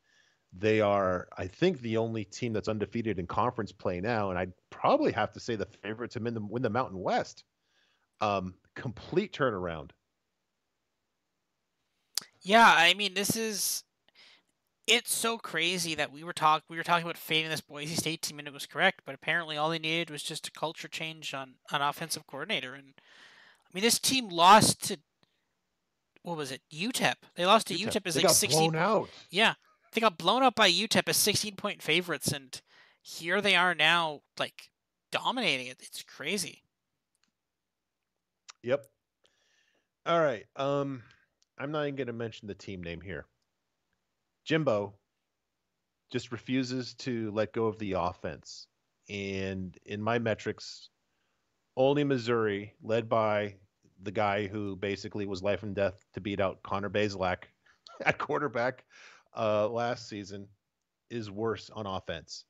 They are, I think, the only team that's undefeated in conference play now, and I'd probably have to say the favorite to win the Mountain West. Complete turnaround. Yeah, I mean it's so crazy that we were talking about fading this Boise State team and it was correct, but apparently all they needed was just a culture change on an offensive coordinator. And I mean this team lost to what was it? UTEP. They lost to UTEP. UTEP as They like got 16 blown out. yeah. They got blown up by UTEP as 16-point favorites, and here they are now like dominating it. It's crazy. Yep. All right. I'm not even going to mention the team name here. Jimbo just refuses to let go of the offense. And in my metrics, only Missouri, led by the guy who basically was life and death to beat out Connor Bazelak at quarterback last season, is worse on offense.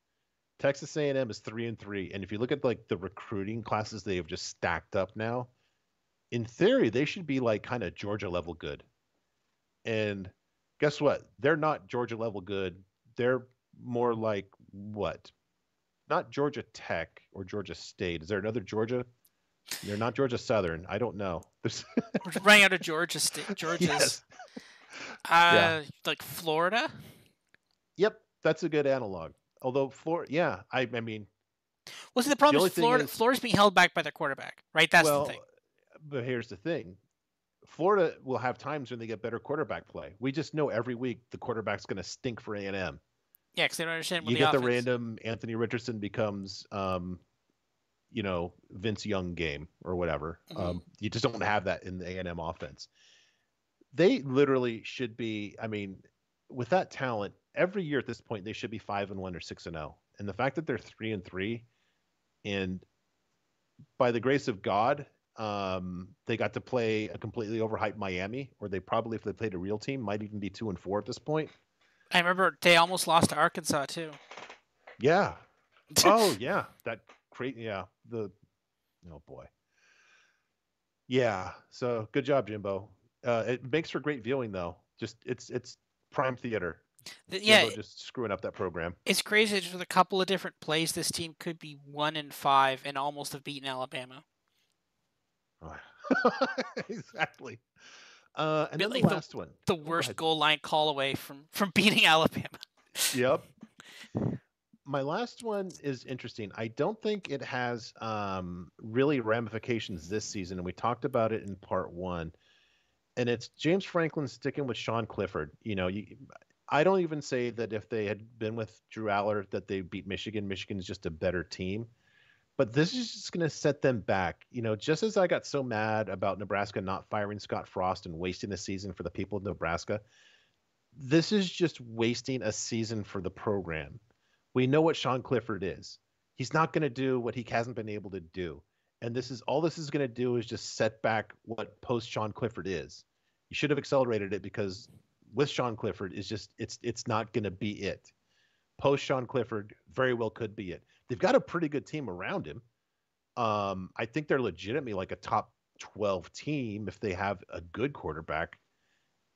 Texas A&M is 3-3, and if you look at like the recruiting classes they have just stacked up now, in theory they should be like kind of Georgia level good. And guess what? They're not Georgia level good. They're more like what? Not Georgia Tech or Georgia State. Is there another Georgia? They're not Georgia Southern. I don't know. We're running out of Georgia State. Georgia's Yes. Yeah. like Florida. Yep. That's a good analog. Although Florida, yeah, I mean, Well, see, the the problem only is thing is, Florida's being held back by their quarterback, right? That's the thing. well, but here's the thing. Florida will have times when they get better quarterback play. We just know every week the quarterback's going to stink for A&M. Yeah, because they don't understand what You the get the offense. random Anthony Richardson becomes, Vince Young game or whatever. Mhm. You just don't have that in the A&M offense. They literally should be. I mean, with that talent, every year at this point they should be 5-1 or 6-0. And the fact that they're 3-3, and by the grace of God, they got to play a completely overhyped Miami, or they probably, if they played a real team, might even be 2-4 at this point. I remember they almost lost to Arkansas too. Yeah. Oh yeah, that crazy. Yeah. Oh boy. Yeah. So good job, Jimbo. It makes for great viewing, though. Just it's prime theater. Yeah, Jimbo just screwing up that program. it's crazy. Just with a couple of different plays, this team could be 1-5 and almost have beaten Alabama. Exactly. And Bit then the like last one. the Oh, go worst ahead. goal line call away from beating Alabama. Yep. My last one is interesting. I don't think it has really ramifications this season, and we talked about it in part one. And it's James Franklin sticking with Sean Clifford. I don't even say that if they had been with Drew Aller that they beat Michigan. Michigan's just a better team. But this is just going to set them back. Just as I got so mad about Nebraska not firing Scott Frost and wasting a season for the people of Nebraska, this is just wasting a season for the program. We know what Sean Clifford is. He's not going to do what he hasn't been able to do. And this is going to do is just set back what post Sean Clifford is. You should have accelerated it, because with Sean Clifford it's not going to be it. Post Sean Clifford very well could be it. They've got a pretty good team around him. I think they're legitimately like a top 12 team if they have a good quarterback.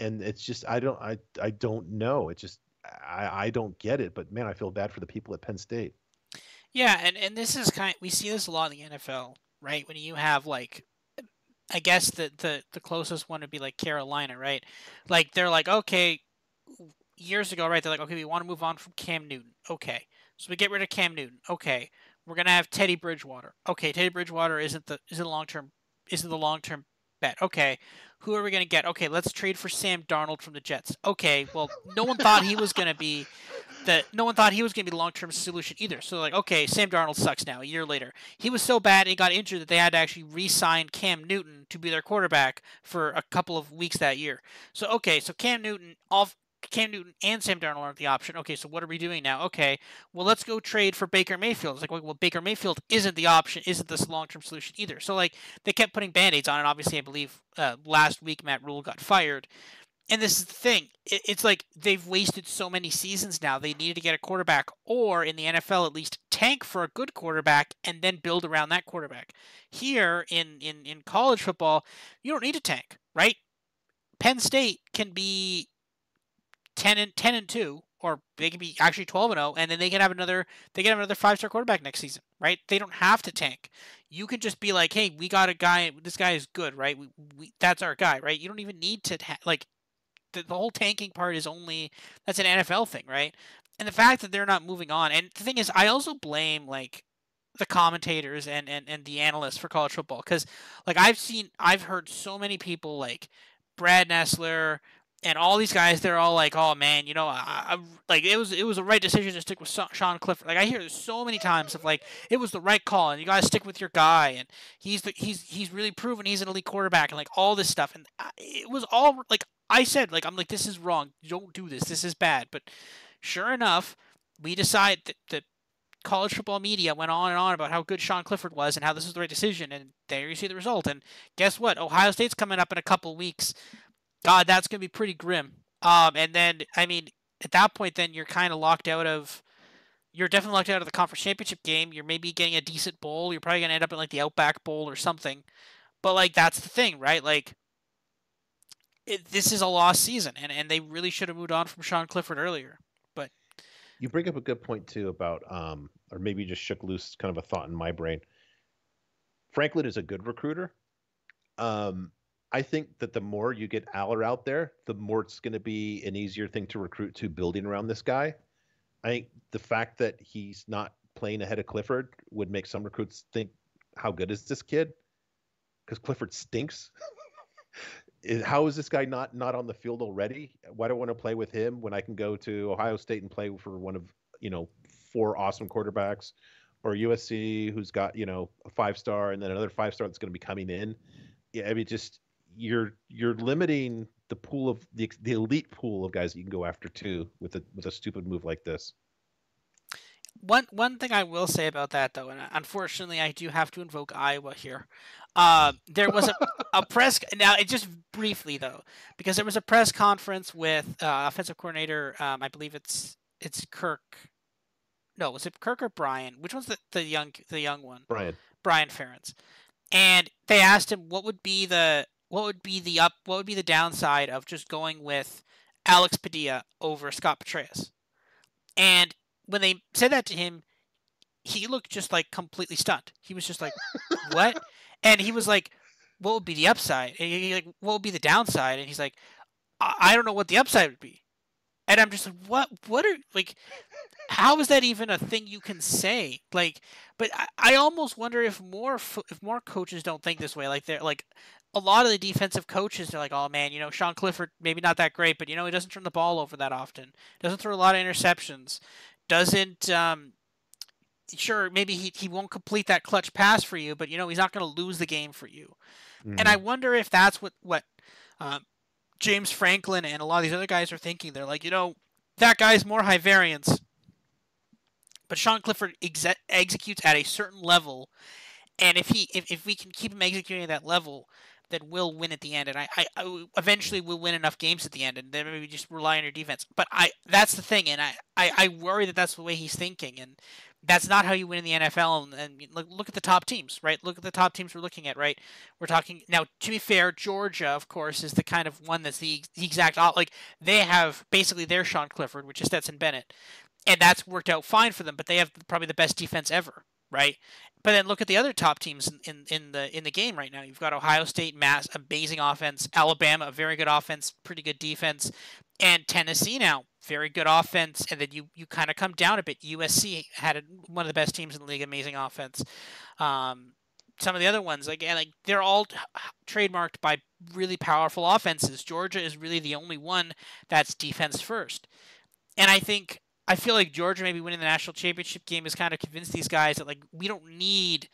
And it's just I don't know. It just I don't get it. But man, I feel bad for the people at Penn State. Yeah, and this is we see this a lot in the NFL, right? When you have like, I guess the closest one would be like Carolina, right? Like they're like, okay, years ago, right? They're like, okay, we want to move on from Cam Newton. Okay, so we get rid of Cam Newton. Okay, we're gonna have Teddy Bridgewater. Okay, Teddy Bridgewater isn't the long term bet. Okay, who are we gonna get? Okay, let's trade for Sam Darnold from the Jets. Okay, well, no one thought he was gonna be the long-term solution either. So like, okay, Sam Darnold sucks now. A year later, he was so bad he got injured that they had to actually re-sign Cam Newton to be their quarterback for a couple of weeks that year. So okay, so Cam Newton and Sam Darnold aren't the option. Okay, so what are we doing now? Okay, well, let's go trade for Baker Mayfield. It's like, well, Baker Mayfield isn't the option, isn't this long-term solution either. So like, they kept putting band-aids on it. Obviously, I believe last week Matt Rule got fired. And this is the thing. It's like they've wasted so many seasons now. They needed to get a quarterback, or in the NFL at least, tank for a good quarterback and then build around that quarterback. Here in college football, you don't need to tank, right? Penn State can be 10-2, or they can be actually 12-0, and then they can have another 5-star quarterback next season, right? They don't have to tank. You can just be like, hey, we got a guy. This guy is good, right? That's our guy, right? You don't even need to like. The whole tanking part is that's an NFL thing, right? And the fact that they're not moving on, and the thing is, I also blame like the commentators and the analysts for college football, because like I've heard so many people like Brad Nessler and all these guys. They're all like, oh man, like it was a right decision to stick with Sean Clifford. Like I hear this so many times of like it was the right call and you got to stick with your guy, and he's really proven he's an elite quarterback, and like all this stuff, and it was all like I said, like I'm like, this is wrong. Don't do this. This is bad. But sure enough, we decide that college football media went on and on about how good Sean Clifford was and how this was the right decision, and there you see the result. And guess what? Ohio State's coming up in a couple weeks. God, that's going to be pretty grim. And then, I mean, at that point, then you're kind of locked out of you're definitely locked out of the conference championship game. You're maybe getting a decent bowl. You're probably gonna end up in like the Outback Bowl or something. But like that's the thing, right? Like this is a lost season, and they really should have moved on from Sean Clifford earlier. But You bring up a good point too about, or maybe you just shook loose kind of a thought in my brain. Franklin is a good recruiter. Um, I think that the more you get Aller out there, the more it's going to be an easier thing to recruit to building around this guy. I think the fact that he's not playing ahead of Clifford would make some recruits think, how good is this kid? Because Clifford stinks. How is this guy not on the field already? Why do I want to play with him when I can go to Ohio State and play for one of, four awesome quarterbacks, or USC who's got, a 5-star and then another 5-star that's going to be coming in? Yeah, I mean, just you're limiting the pool of the elite pool of guys that you can go after too with a stupid move like this. one thing I will say about that though, and unfortunately I do have to invoke Iowa here. There was a press now. It just briefly though, because there was a press conference with offensive coordinator. I believe it's Kirk. No, was it Kirk or Brian? Which one's the young one? Brian. Brian Ferentz. And they asked him what would be the downside of just going with Alex Padilla over Scott Petraeus. And when they said that to him, he looked just like completely stunned. He was just like, "What?" And he was like, "What would be the upside?" And he like, "What would be the downside?" And he's like, "I don't know what the upside would be." And I'm just like, "What? What are like? How is that even a thing you can say?" Like, but I almost wonder if more coaches don't think this way. Like they're like a lot of the defensive coaches, they're like, "Oh man, Sean Clifford maybe not that great, but he doesn't turn the ball over that often. Doesn't throw a lot of interceptions. Doesn't sure maybe he won't complete that clutch pass for you, but he's not going to lose the game for you." And I Mm-hmm. wonder if that's what um, James Franklin and a lot of these other guys are thinking. They're like, that guy's more high variance, but Sean Clifford executes at a certain level, and if we can keep him executing at that level, then we'll win at the end. And I eventually will win enough games at the end, and then maybe just rely on your defense. But that's the thing, and I worry that that's the way he's thinking, and that's not how you win in the NFL. And look at the top teams, right? Look at the top teams we're looking at, right? We're talking now. To be fair, Georgia, of course, is the kind of one that's the exact like they have basically their Sean Clifford, which is Stetson Bennett, and that's worked out fine for them. But they have probably the best defense ever, right? But then look at the other top teams in the game right now. You've got Ohio State, amazing offense. Alabama, a very good offense, pretty good defense, and Tennessee now, very good offense. And then you kind of come down a bit. USC had one of the best teams in the league, amazing offense. Some of the other ones, again, like they're all trademarked by really powerful offenses. Georgia is really the only one that's defense first. And I feel like Georgia maybe winning the national championship game has kind of convinced these guys that like we don't need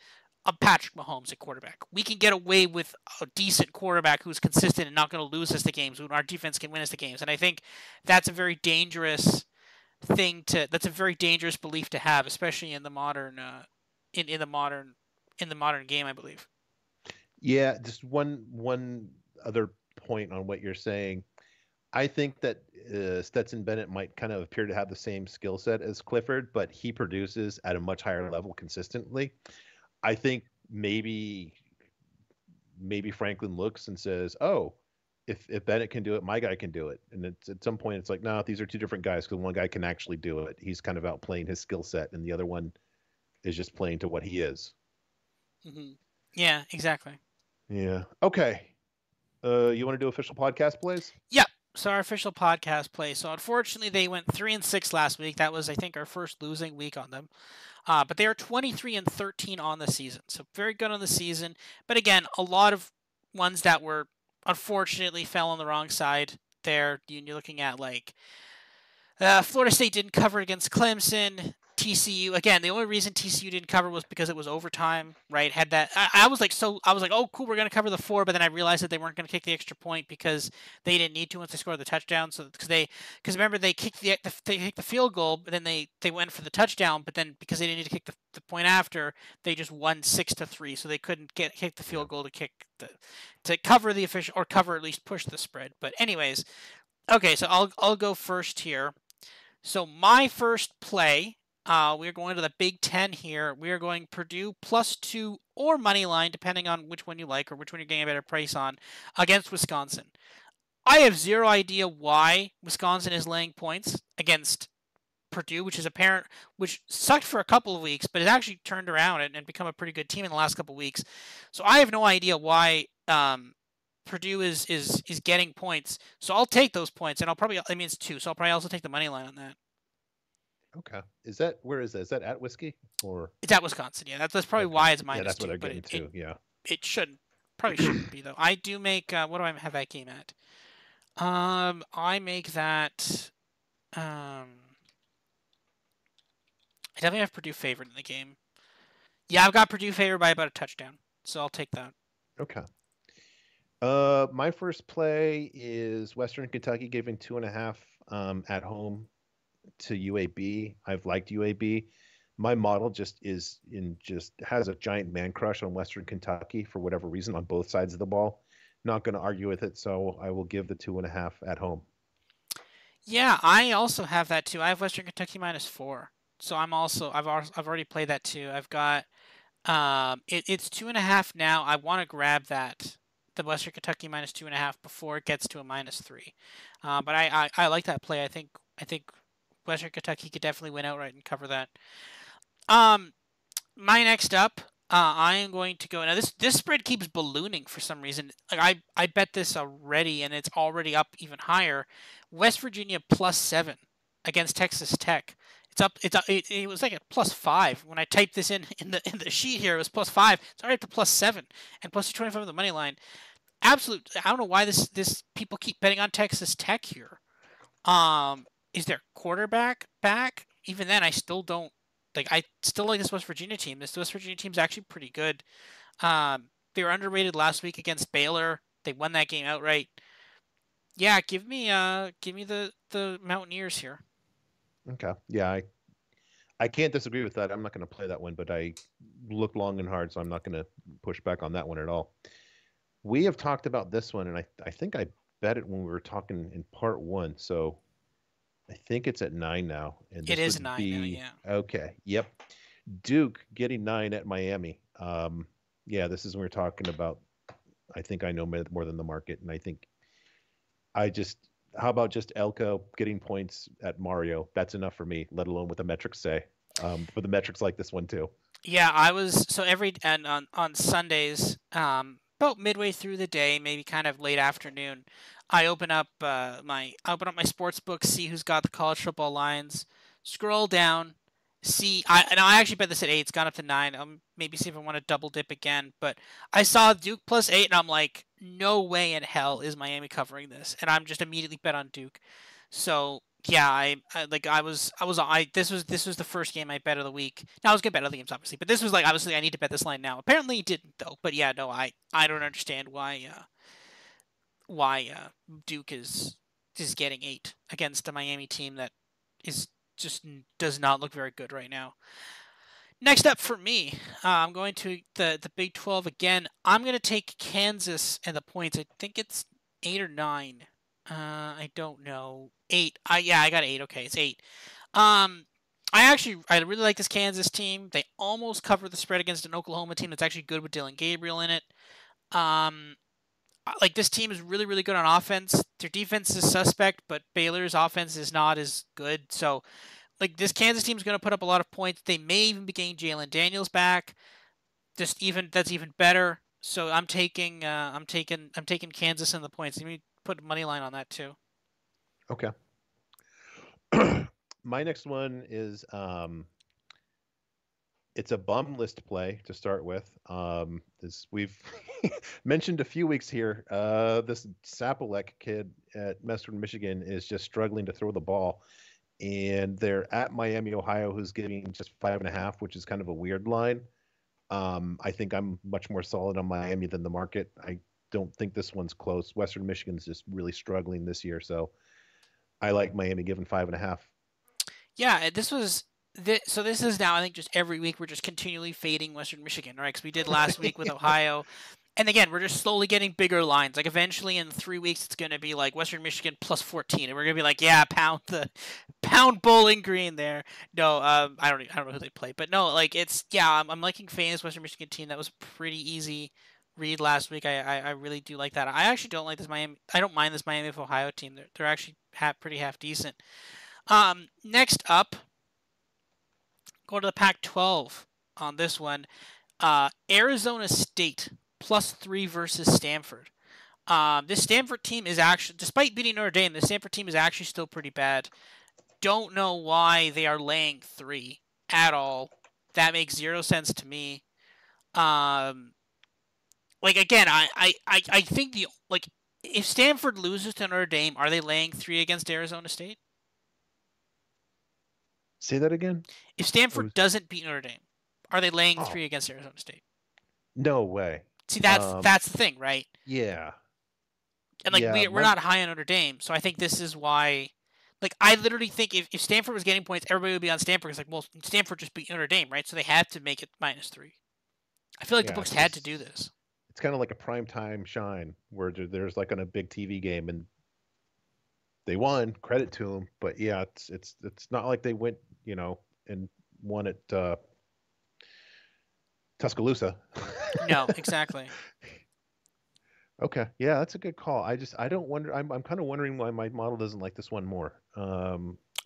a Patrick Mahomes at quarterback. We can get away with a decent quarterback who's consistent and not going to lose us the games. When our defense can win us the games, and I think that's a very dangerous that's a very dangerous belief to have, especially in the modern in the modern game, I believe. Yeah, just one other point on what you're saying. I think that Stetson Bennett might kind of appear to have the same skill set as Clifford, but he produces at a much higher level consistently. I think maybe Franklin looks and says, "Oh, if Bennett can do it, my guy can do it." And it's at some point it's like, no, these are two different guys because one guy can actually do it. He's kind of outplaying his skill set, and the other one is just playing to what he is. Hmm. Yeah, exactly. Yeah. Okay. You want to do official podcast plays? Yeah. So our official podcast play. So unfortunately, they went 3-6 last week. That was, I think, our first losing week on them. But they are 23-13 on the season, so very good on the season. But again, a lot of ones that were unfortunately fell on the wrong side. There, you're looking at like Florida State didn't cover against Clemson. TCU again. The only reason TCU didn't cover was because it was overtime, right? Had that I was like oh cool, we're gonna cover the 4, but then I realized that they weren't gonna kick the extra point because they didn't need to once they scored the touchdown. So because remember they kicked they kicked the field goal, but then they went for the touchdown, but then because they didn't need to kick the point after, they just won 6-3, so they couldn't kick the Yeah. field goal to cover the official or cover at least push the spread. But anyways, okay, so I'll go first here. So my first play We're going to the Big Ten here. We are going Purdue +2 or money line, depending on which one you like or which one you're getting a better price on, against Wisconsin. I have zero idea why Wisconsin is laying points against Purdue, which sucked for a couple of weeks, but has actually turned around and become a pretty good team in the last couple of weeks. So I have no idea why Purdue is getting points. So I'll take those points, and it's 2, so I'll probably also take the money line on that. Okay. Where is that? Is that at Whiskey or? It's at Wisconsin. Yeah, that's probably Okay. why it's Yeah, that's -2. what they're But getting to. Yeah. it shouldn't be though. I do make what do I have that game at? I make that I definitely have Purdue favored in the game. Yeah, I've got Purdue favored by about a touchdown, so I'll take that. Okay. My first play is Western Kentucky giving 2.5 at home to UAB. I've liked UAB. My model just has a giant man crush on Western Kentucky for whatever reason on both sides of the ball. Not going to argue with it, so I will give the 2.5 at home. Yeah, I also have that too. I have Western Kentucky -4, so I've already played that too. I've got it's 2.5 now. I want to grab the Western Kentucky -2.5 before it gets to a -3. But I like that play. I think Western Kentucky could definitely win outright and cover that. My next up, I am going to go now. This spread keeps ballooning for some reason. Like I bet this already, and it's already up even higher. West Virginia +7 against Texas Tech. It's up. It was like a +5 when I typed this in the sheet here. It was +5. It's already up to +7 and +225 on the money line. Absolute. I don't know why this people keep betting on Texas Tech here. Is their quarterback back? Even then, I still don't like. I still like this West Virginia team. This West Virginia team's actually pretty good. They were underrated last week against Baylor. They won that game outright. Yeah, give me the Mountaineers here. Okay. Yeah, I can't disagree with that. I'm not going to play that one, but I look long and hard, so I'm not going to push back on that one at all. We have talked about this one, and I think I bet it when we were talking in part 1. So I think it's at 9 now. And It this is would 9 now, be yeah. okay. Yep. Duke getting 9 at Miami. Yeah, this is when we're talking about. I think I know more than the market, and I think how about just Elko getting points at Mario? That's enough for me, let alone what the metrics say. For the metrics like this one too. Yeah, I was so on Sundays, about midway through the day, maybe kind of late afternoon, I open up my sports book, see who's got the college football lines, scroll down, I actually bet this at 8. It's gone up to 9. Maybe see if I want to double dip again, but I saw Duke +8, and I'm like, no way in hell is Miami covering this, and I'm just immediately bet on Duke. So yeah, this was the first game I bet of the week. Now I was gonna bet other games obviously, but this was like obviously I need to bet this line now. Apparently he didn't though. But yeah, no, I don't understand why Duke is getting 8 against a Miami team that is just does not look very good right now. Next up for me, I'm going to the Big 12 again. I'm going to take Kansas and the points. I think it's 8 or 9. I don't know. 8. I got 8. Okay, it's 8. I really like this Kansas team. They almost covered the spread against an Oklahoma team that's actually good with Dillon Gabriel in it. Like this team is really, really good on offense. Their defense is suspect, but Baylor's offense is not as good. So, like this Kansas team is going to put up a lot of points. They may even be getting Jalen Daniels back. That's even better. So I'm taking Kansas and the points. Let me put money line on that too. Okay. My next one is it's a bum list play to start with. This we've mentioned a few weeks here. This Sapolek kid at Western Michigan is just struggling to throw the ball, and they're at Miami, Ohio, who's getting just 5.5, which is kind of a weird line. I think I'm much more solid on Miami than the market. I don't think this one's close. Western Michigan's just really struggling this year, so I like Miami given 5.5. Yeah, so this is now I think just every week we're just continually fading Western Michigan, right? Because we did last week with Ohio, And again, we're just slowly getting bigger lines. Like eventually, in 3 weeks, it's going to be like Western Michigan plus 14, and we're going to be like, yeah, pound Bowling Green there. No, I don't know who they play, but no, like it's yeah, I'm liking Faye's Western Michigan team. That was a pretty easy read last week. I really do like that. I actually don't like this Miami. I don't mind this Miami of Ohio team. They're actually pretty half decent. Next up, go to the Pac-12 on this one. Arizona State +3 versus Stanford. This Stanford team is actually, despite beating Notre Dame, the Stanford team is actually still pretty bad. Don't know why they are laying 3 at all. That makes zero sense to me. Like again, I think if Stanford loses to Notre Dame, are they laying 3 against Arizona State? Say that again. If Stanford doesn't beat Notre Dame, are they laying 3 Oh, against Arizona State? no way. See, that's the thing, right? Yeah. And like Yeah. we're not high on Notre Dame, so I think this is why. Like I literally think if Stanford was getting points, everybody would be on Stanford. It's like, well, Stanford just beat Notre Dame, right? So they had to make it -3. I feel like the Yeah. books had to do this. It's kind of like a primetime shine where there's like on a big TV game and they won. Credit to them, but yeah, it's not like they went, and won at Tuscaloosa. No, exactly. Okay, yeah, that's a good call. I don't wonder. I'm kind of wondering why my model doesn't like this one more. I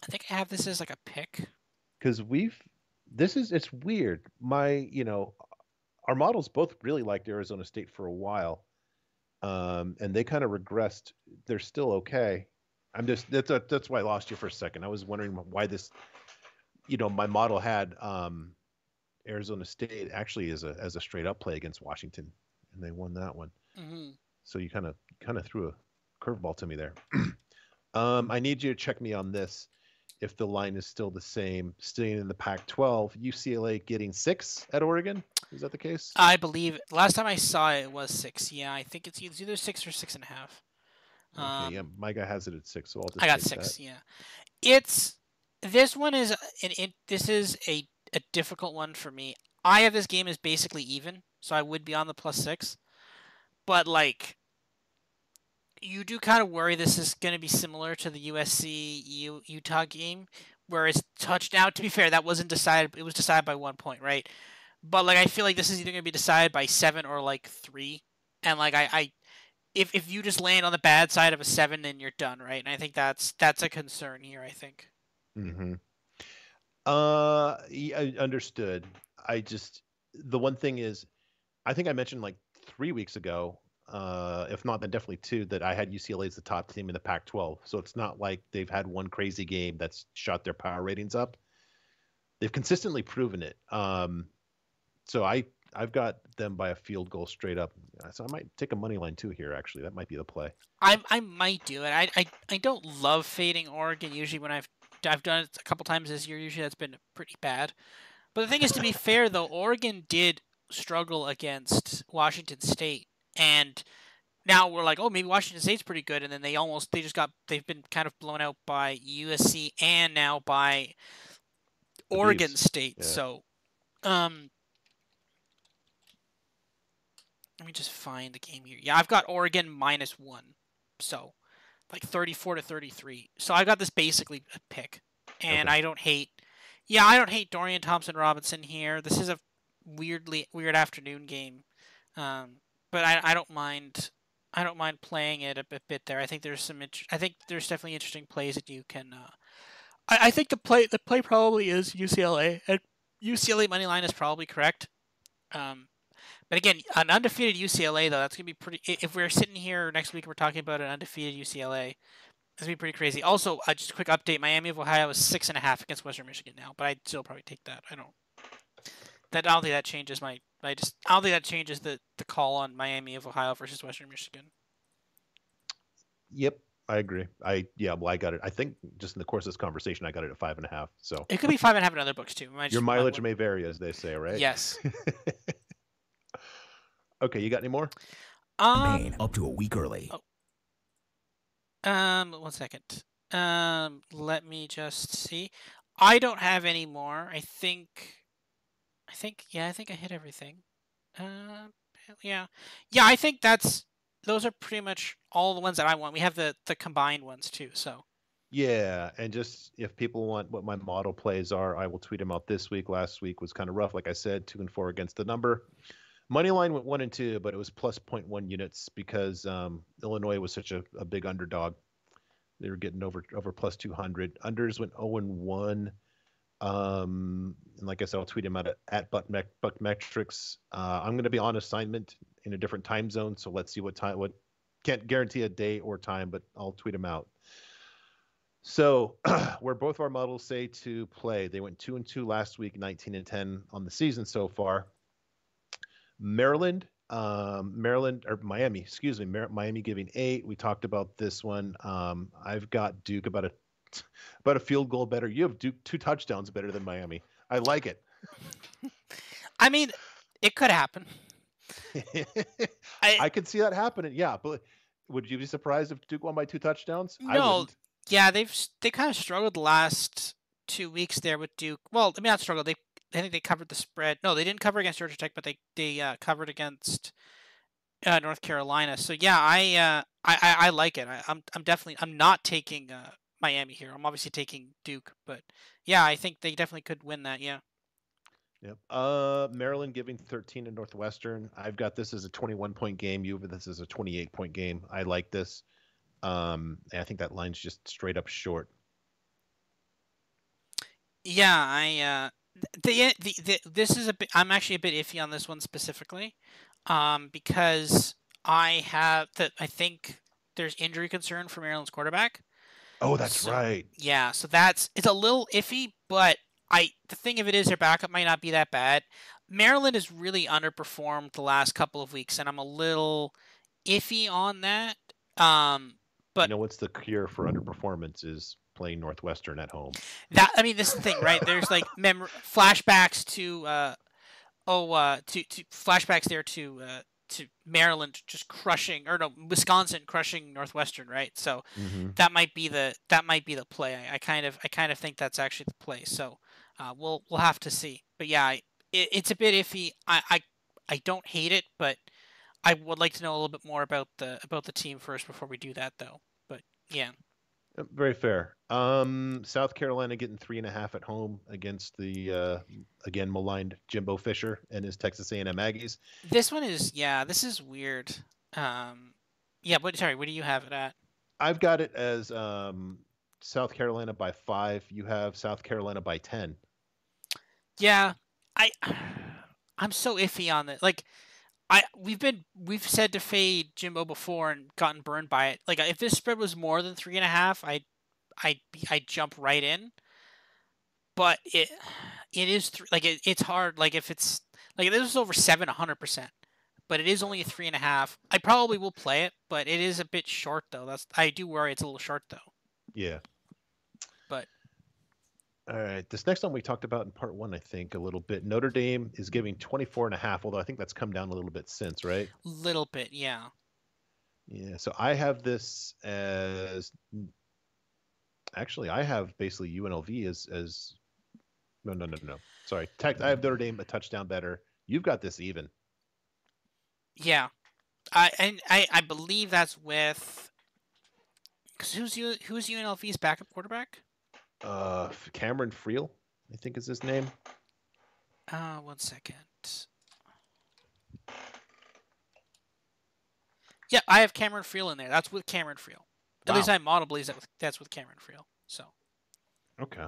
think I have this as like a pick. Because it's weird. Our models both really liked Arizona State for a while, and they kind of regressed. They're still okay. That's why I lost you for a second. I was wondering why this, my model had Arizona State actually as a straight up play against Washington, and they won that one. Mm-hmm. So you kind of threw a curveball to me there. I need you to check me on this. If the line is still the same, staying in the Pac-12, UCLA getting 6 at Oregon. Is that the case? I believe last time I saw it was 6. Yeah, I think it's either 6 or 6.5. Okay, yeah, my guy has it at 6, so I'll just I got take 6. that. Yeah, it's this one is this is a difficult one for me. I have this game as basically even, so I would be on the +6, but like you do kind of worry this is going to be similar to the USC Utah game, where it's touchdown. To be fair, that wasn't decided. It was decided by 1 point, right? But like I feel like this is either going to be decided by 7 or like 3, and like if you just land on the bad side of a 7, then you're done, right? And I think that's a concern here. I think. Mm-hmm. Yeah, understood. The one thing is, I think I mentioned like 3 weeks ago, if not, then definitely 2, that I had UCLA as the top team in the Pac-12. So it's not like they've had one crazy game that's shot their power ratings up. They've consistently proven it. So I've got them by a field goal straight up. So I might take a money line too here. Actually, that might be the play. I might do it. I don't love fading Oregon. Usually when I've done it a couple times this year, usually that's been pretty bad. But the thing is, to be fair though, Oregon did struggle against Washington State, and now we're like, oh, maybe Washington State's pretty good, and then they've been kind of blown out by USC and now by Oregon State. Yeah. So, let me just find the game here. Yeah, I've got Oregon -1, so like 34-33. So I got this basically a pick, and Okay. I don't hate. Yeah, I don't hate Dorian Thompson-Robinson here. This is a weird afternoon game, but I don't mind. I don't mind playing it a bit there. I think there's I think there's definitely interesting plays that you can. I think the play probably is UCLA, and UCLA money line is probably correct. But again, an undefeated UCLA though, that's gonna be pretty. If we're sitting here next week, and we're talking about an undefeated UCLA. That's gonna be pretty crazy. Also, just a quick update: Miami of Ohio is 6.5 against Western Michigan now, but I'd still probably take that. I don't think that changes my. I don't think that changes the call on Miami of Ohio versus Western Michigan. Yep, I agree. Well, I got it. I think just in the course of this conversation, I got it at 5.5. So it could be 5.5 in other books too. Your mileage may vary, as they say, right? Yes. Okay, you got any more? Maine up to a week early. Oh. 1 second. Let me just see. I don't have any more. I think I hit everything. Yeah. Yeah, I think those are pretty much all the ones that I want. We have the combined ones too, so. Yeah, and just if people want what my model plays are, I will tweet them out this week. Last week was kind of rough, like I said, 2 and 4 against the number. Money line went 1 and 2, but it was plus +0.1 units because Illinois was such a big underdog. They were getting over plus 200. Unders went 0 and 1. And like I said, I'll tweet him out at Buckmetrics. I'm going to be on assignment in a different time zone, so let's see what time. What can't guarantee a day or time, but I'll tweet him out. So where both our models say to play, they went 2 and 2 last week, 19 and 10 on the season so far. Maryland or Miami, excuse me, Miami giving 8. We talked about this one. I've got Duke about a field goal better. You have Duke 2 touchdowns better than Miami. I like it. I mean, it could happen. I could see that happening. Yeah, but would you be surprised if Duke won by 2 touchdowns? No. I wouldn't. Yeah, they kind of struggled the last 2 weeks there with Duke. Well, I mean, not struggled. I think they covered the spread. No, they didn't cover against Georgia Tech, but they covered against North Carolina. So yeah, I like it. I'm not taking Miami here. I'm obviously taking Duke, but yeah, I think they definitely could win that. Yeah. Yep. Maryland giving 13 to Northwestern. I've got this as a 21-point game. You have this as a 28-point game. I like this. And I think that line's just straight up short. Yeah, this is a bit. I'm actually a bit iffy on this one specifically, because I think there's injury concern for Maryland's quarterback. Oh, that's right. Yeah, so it's a little iffy, but the thing of it is their backup might not be that bad. Maryland has really underperformed the last couple of weeks, and I'm a little iffy on that. But what's the cure for underperformance is playing Northwestern at home. This is the thing, right? There's like flashbacks to flashbacks there to Maryland just crushing, or no, Wisconsin crushing Northwestern, right? So that might be the play. I kind of think that's actually the play. So we'll have to see. But yeah, it's a bit iffy. I don't hate it, but I would like to know a little bit more about the team first before we do that, though. But yeah. Very fair. South Carolina getting 3.5 at home against the again maligned Jimbo Fisher and his Texas A&M Aggies. This is weird. But sorry, what do you have it at? I've got it as South Carolina by 5. You have South Carolina by 10. Yeah, I'm so iffy on it. Like, we've said to fade Jimbo before and gotten burned by it. Like, if this spread was more than 3.5, I'd jump right in. But it is it's hard. Like, if it's like, if this was over 700%, but it is only a 3.5, I probably will play it. But it is a bit short though. I do worry it's a little short though. Yeah. But. All right, this next one we talked about in part 1, I think, a little bit. Notre Dame is giving 24.5, although I think that's come down a little bit since, right? Little bit, yeah. Yeah, so I have this as... Actually, I have basically UNLV as... No. Sorry, I have Notre Dame a touchdown better. You've got this even. Yeah. I believe that's with... Who's UNLV's backup quarterback? Cameron Friel, I think is his name. 1 second. Yeah, I have Cameron Friel in there. That's with Cameron Friel. Wow. At least I model believes that's with Cameron Friel. So. Okay.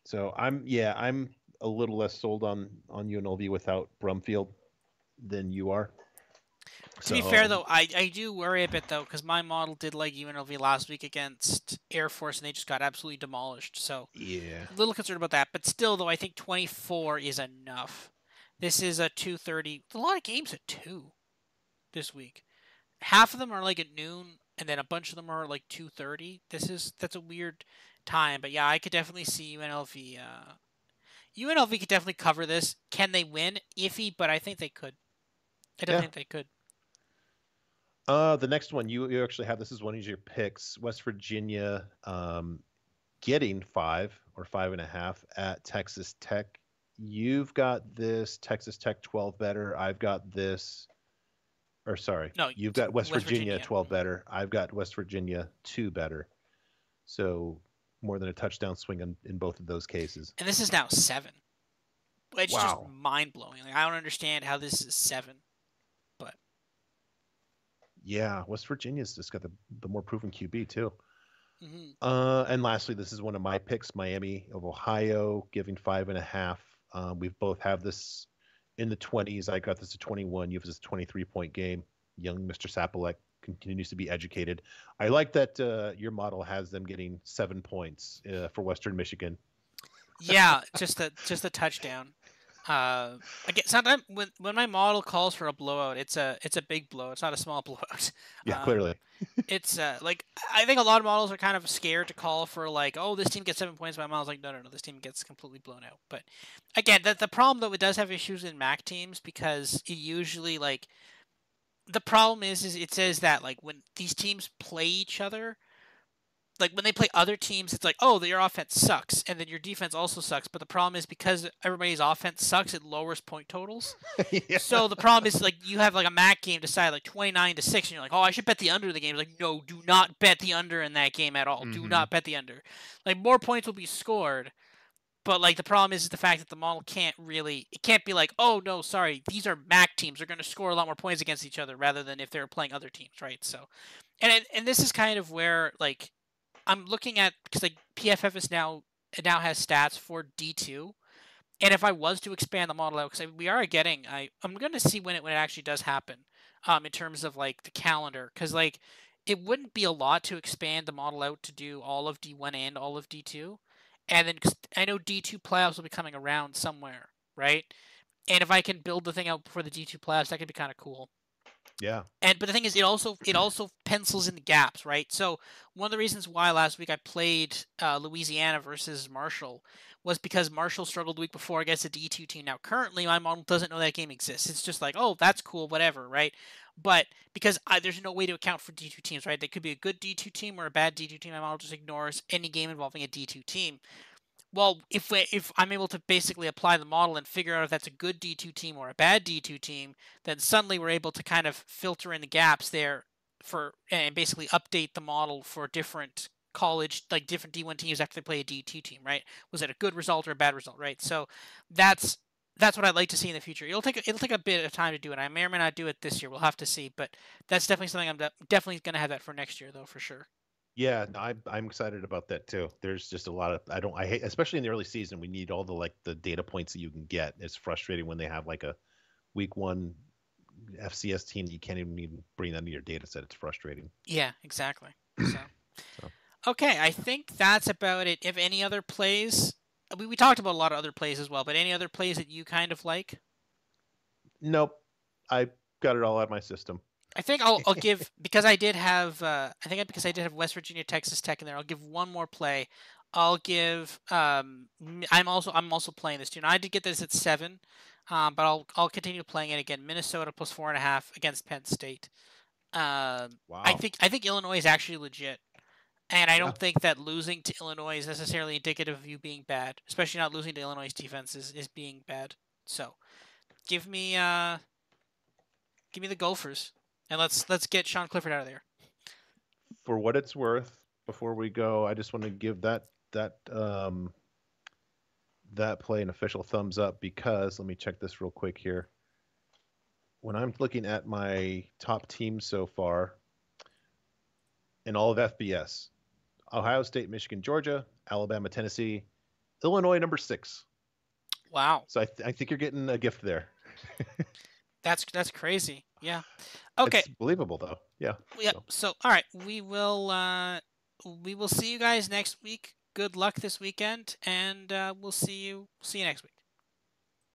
So I'm a little less sold on UNLV without Brumfield than you are. To be fair, though, I do worry a bit, though, because my model did like UNLV last week against Air Force, and they just got absolutely demolished. So, yeah, a little concerned about that. But still, though, I think 24 is enough. This is a 2:30. A lot of games at 2 this week. Half of them are like at noon, and then a bunch of them are like 2:30. That's a weird time. But yeah, I could definitely see UNLV. UNLV could definitely cover this. Can they win? Iffy, but I think they could. I don't think they could. The next one you actually have, this is one of your picks. West Virginia getting 5 or 5.5 at Texas Tech. You've got this Texas Tech 12 better. I've got this Or sorry, No, you've got West West Virginia Virginia. 12 better. I've got West Virginia 2 better. So more than a touchdown swing in both of those cases. And this is now 7. It's just Wow. mind-blowing. Like, I don't understand how this is 7. But Yeah, West Virginia's just got the more proven QB too. mhm. And lastly, this is one of my picks, Miami of Ohio, giving 5.5. We've both have this in the 20s. I got this at 21. You have this 23-point game. Young Mr. Sapolek continues to be educated. I like that your model has them getting 7 points for Western Michigan. Yeah, just a touchdown. Again, sometimes when my model calls for a blowout, it's a big blowout. It's not a small blowout. Yeah, clearly. It's like, I think a lot of models are kind of scared to call for, like, oh, this team gets 7 points. My model's like, no, this team gets completely blown out. But again, the problem though, it does have issues in MAC teams, because it usually, like, the problem is it says that, like, when these teams play each other, like, when they play other teams, it's like, oh, your offense sucks, and then your defense also sucks. But the problem is, because everybody's offense sucks, it lowers point totals. Yeah. So the problem is, like, you have like a MAC game decided like 29-6, and you're like, oh, I should bet the under the game. It's like, no, do not bet the under in that game at all. Do not bet the under. Like, more points will be scored, but like the problem is the fact that the model can't be like, oh no, sorry, these are MAC teams. They're going to score a lot more points against each other rather than if they're playing other teams, right? So, and this is kind of where, like, I'm looking at, because like PFF now has stats for D2, and if I was to expand the model out, because we are getting, I'm going to see when it actually does happen, in terms of like the calendar, because like it wouldn't be a lot to expand the model out to do all of D1 and all of D2, and then 'cause I know D2 playoffs will be coming around somewhere, right? And if I can build the thing out before the D2 playoffs, that could be kind of cool. Yeah. But the thing is, it also pencils in the gaps, right? So one of the reasons why last week I played Louisiana versus Marshall was because Marshall struggled the week before against a D2 team. Now currently my model doesn't know that game exists. It's just like, oh, that's cool, whatever, right? But because there's no way to account for D2 teams, right? They could be a good D2 team or a bad D2 team. My model just ignores any game involving a D2 team. Well, if I'm able to basically apply the model and figure out if that's a good D2 team or a bad D2 team, then suddenly we're able to kind of filter in the gaps there and basically update the model for different college, like different D1 teams after they play a D2 team, right? Was it a good result or a bad result, right? So that's what I'd like to see in the future. It'll take a bit of time to do it. I may or may not do it this year. We'll have to see, but that's definitely something I'm definitely going to have that for next year, though, for sure. Yeah, I'm excited about that too. There's just a lot of I hate, especially in the early season, we need all the data points that you can get. It's frustrating when they have like a week 1 FCS team that you can't even bring that into your data set. It's frustrating. Yeah, exactly. So. Okay, I think that's about it. If any other plays, we talked about a lot of other plays as well, but any other plays that you kind of like? Nope, I got it all out of my system. I think I'll give, because I did have because I did have West Virginia, Texas Tech in there. I'll give one more play. I'll give I'm also playing this too. Now, I did get this at 7, but I'll continue playing it again. Minnesota plus 4.5 against Penn State. Wow. I think Illinois is actually legit, and I don't think that losing to Illinois is necessarily indicative of you being bad, especially not losing to Illinois' defense is being bad. So, give me the Gophers. And let's get Sean Clifford out of there. For what it's worth, before we go, I just want to give that play an official thumbs up, because let me check this real quick here. When I'm looking at my top teams so far in all of FBS, Ohio State, Michigan, Georgia, Alabama, Tennessee, Illinois number 6. Wow. So I think you're getting a gift there. That's crazy. Yeah. Okay. It's believable though. Yeah. Yeah. So all right, we will see you guys next week. Good luck this weekend, and we'll see you next week.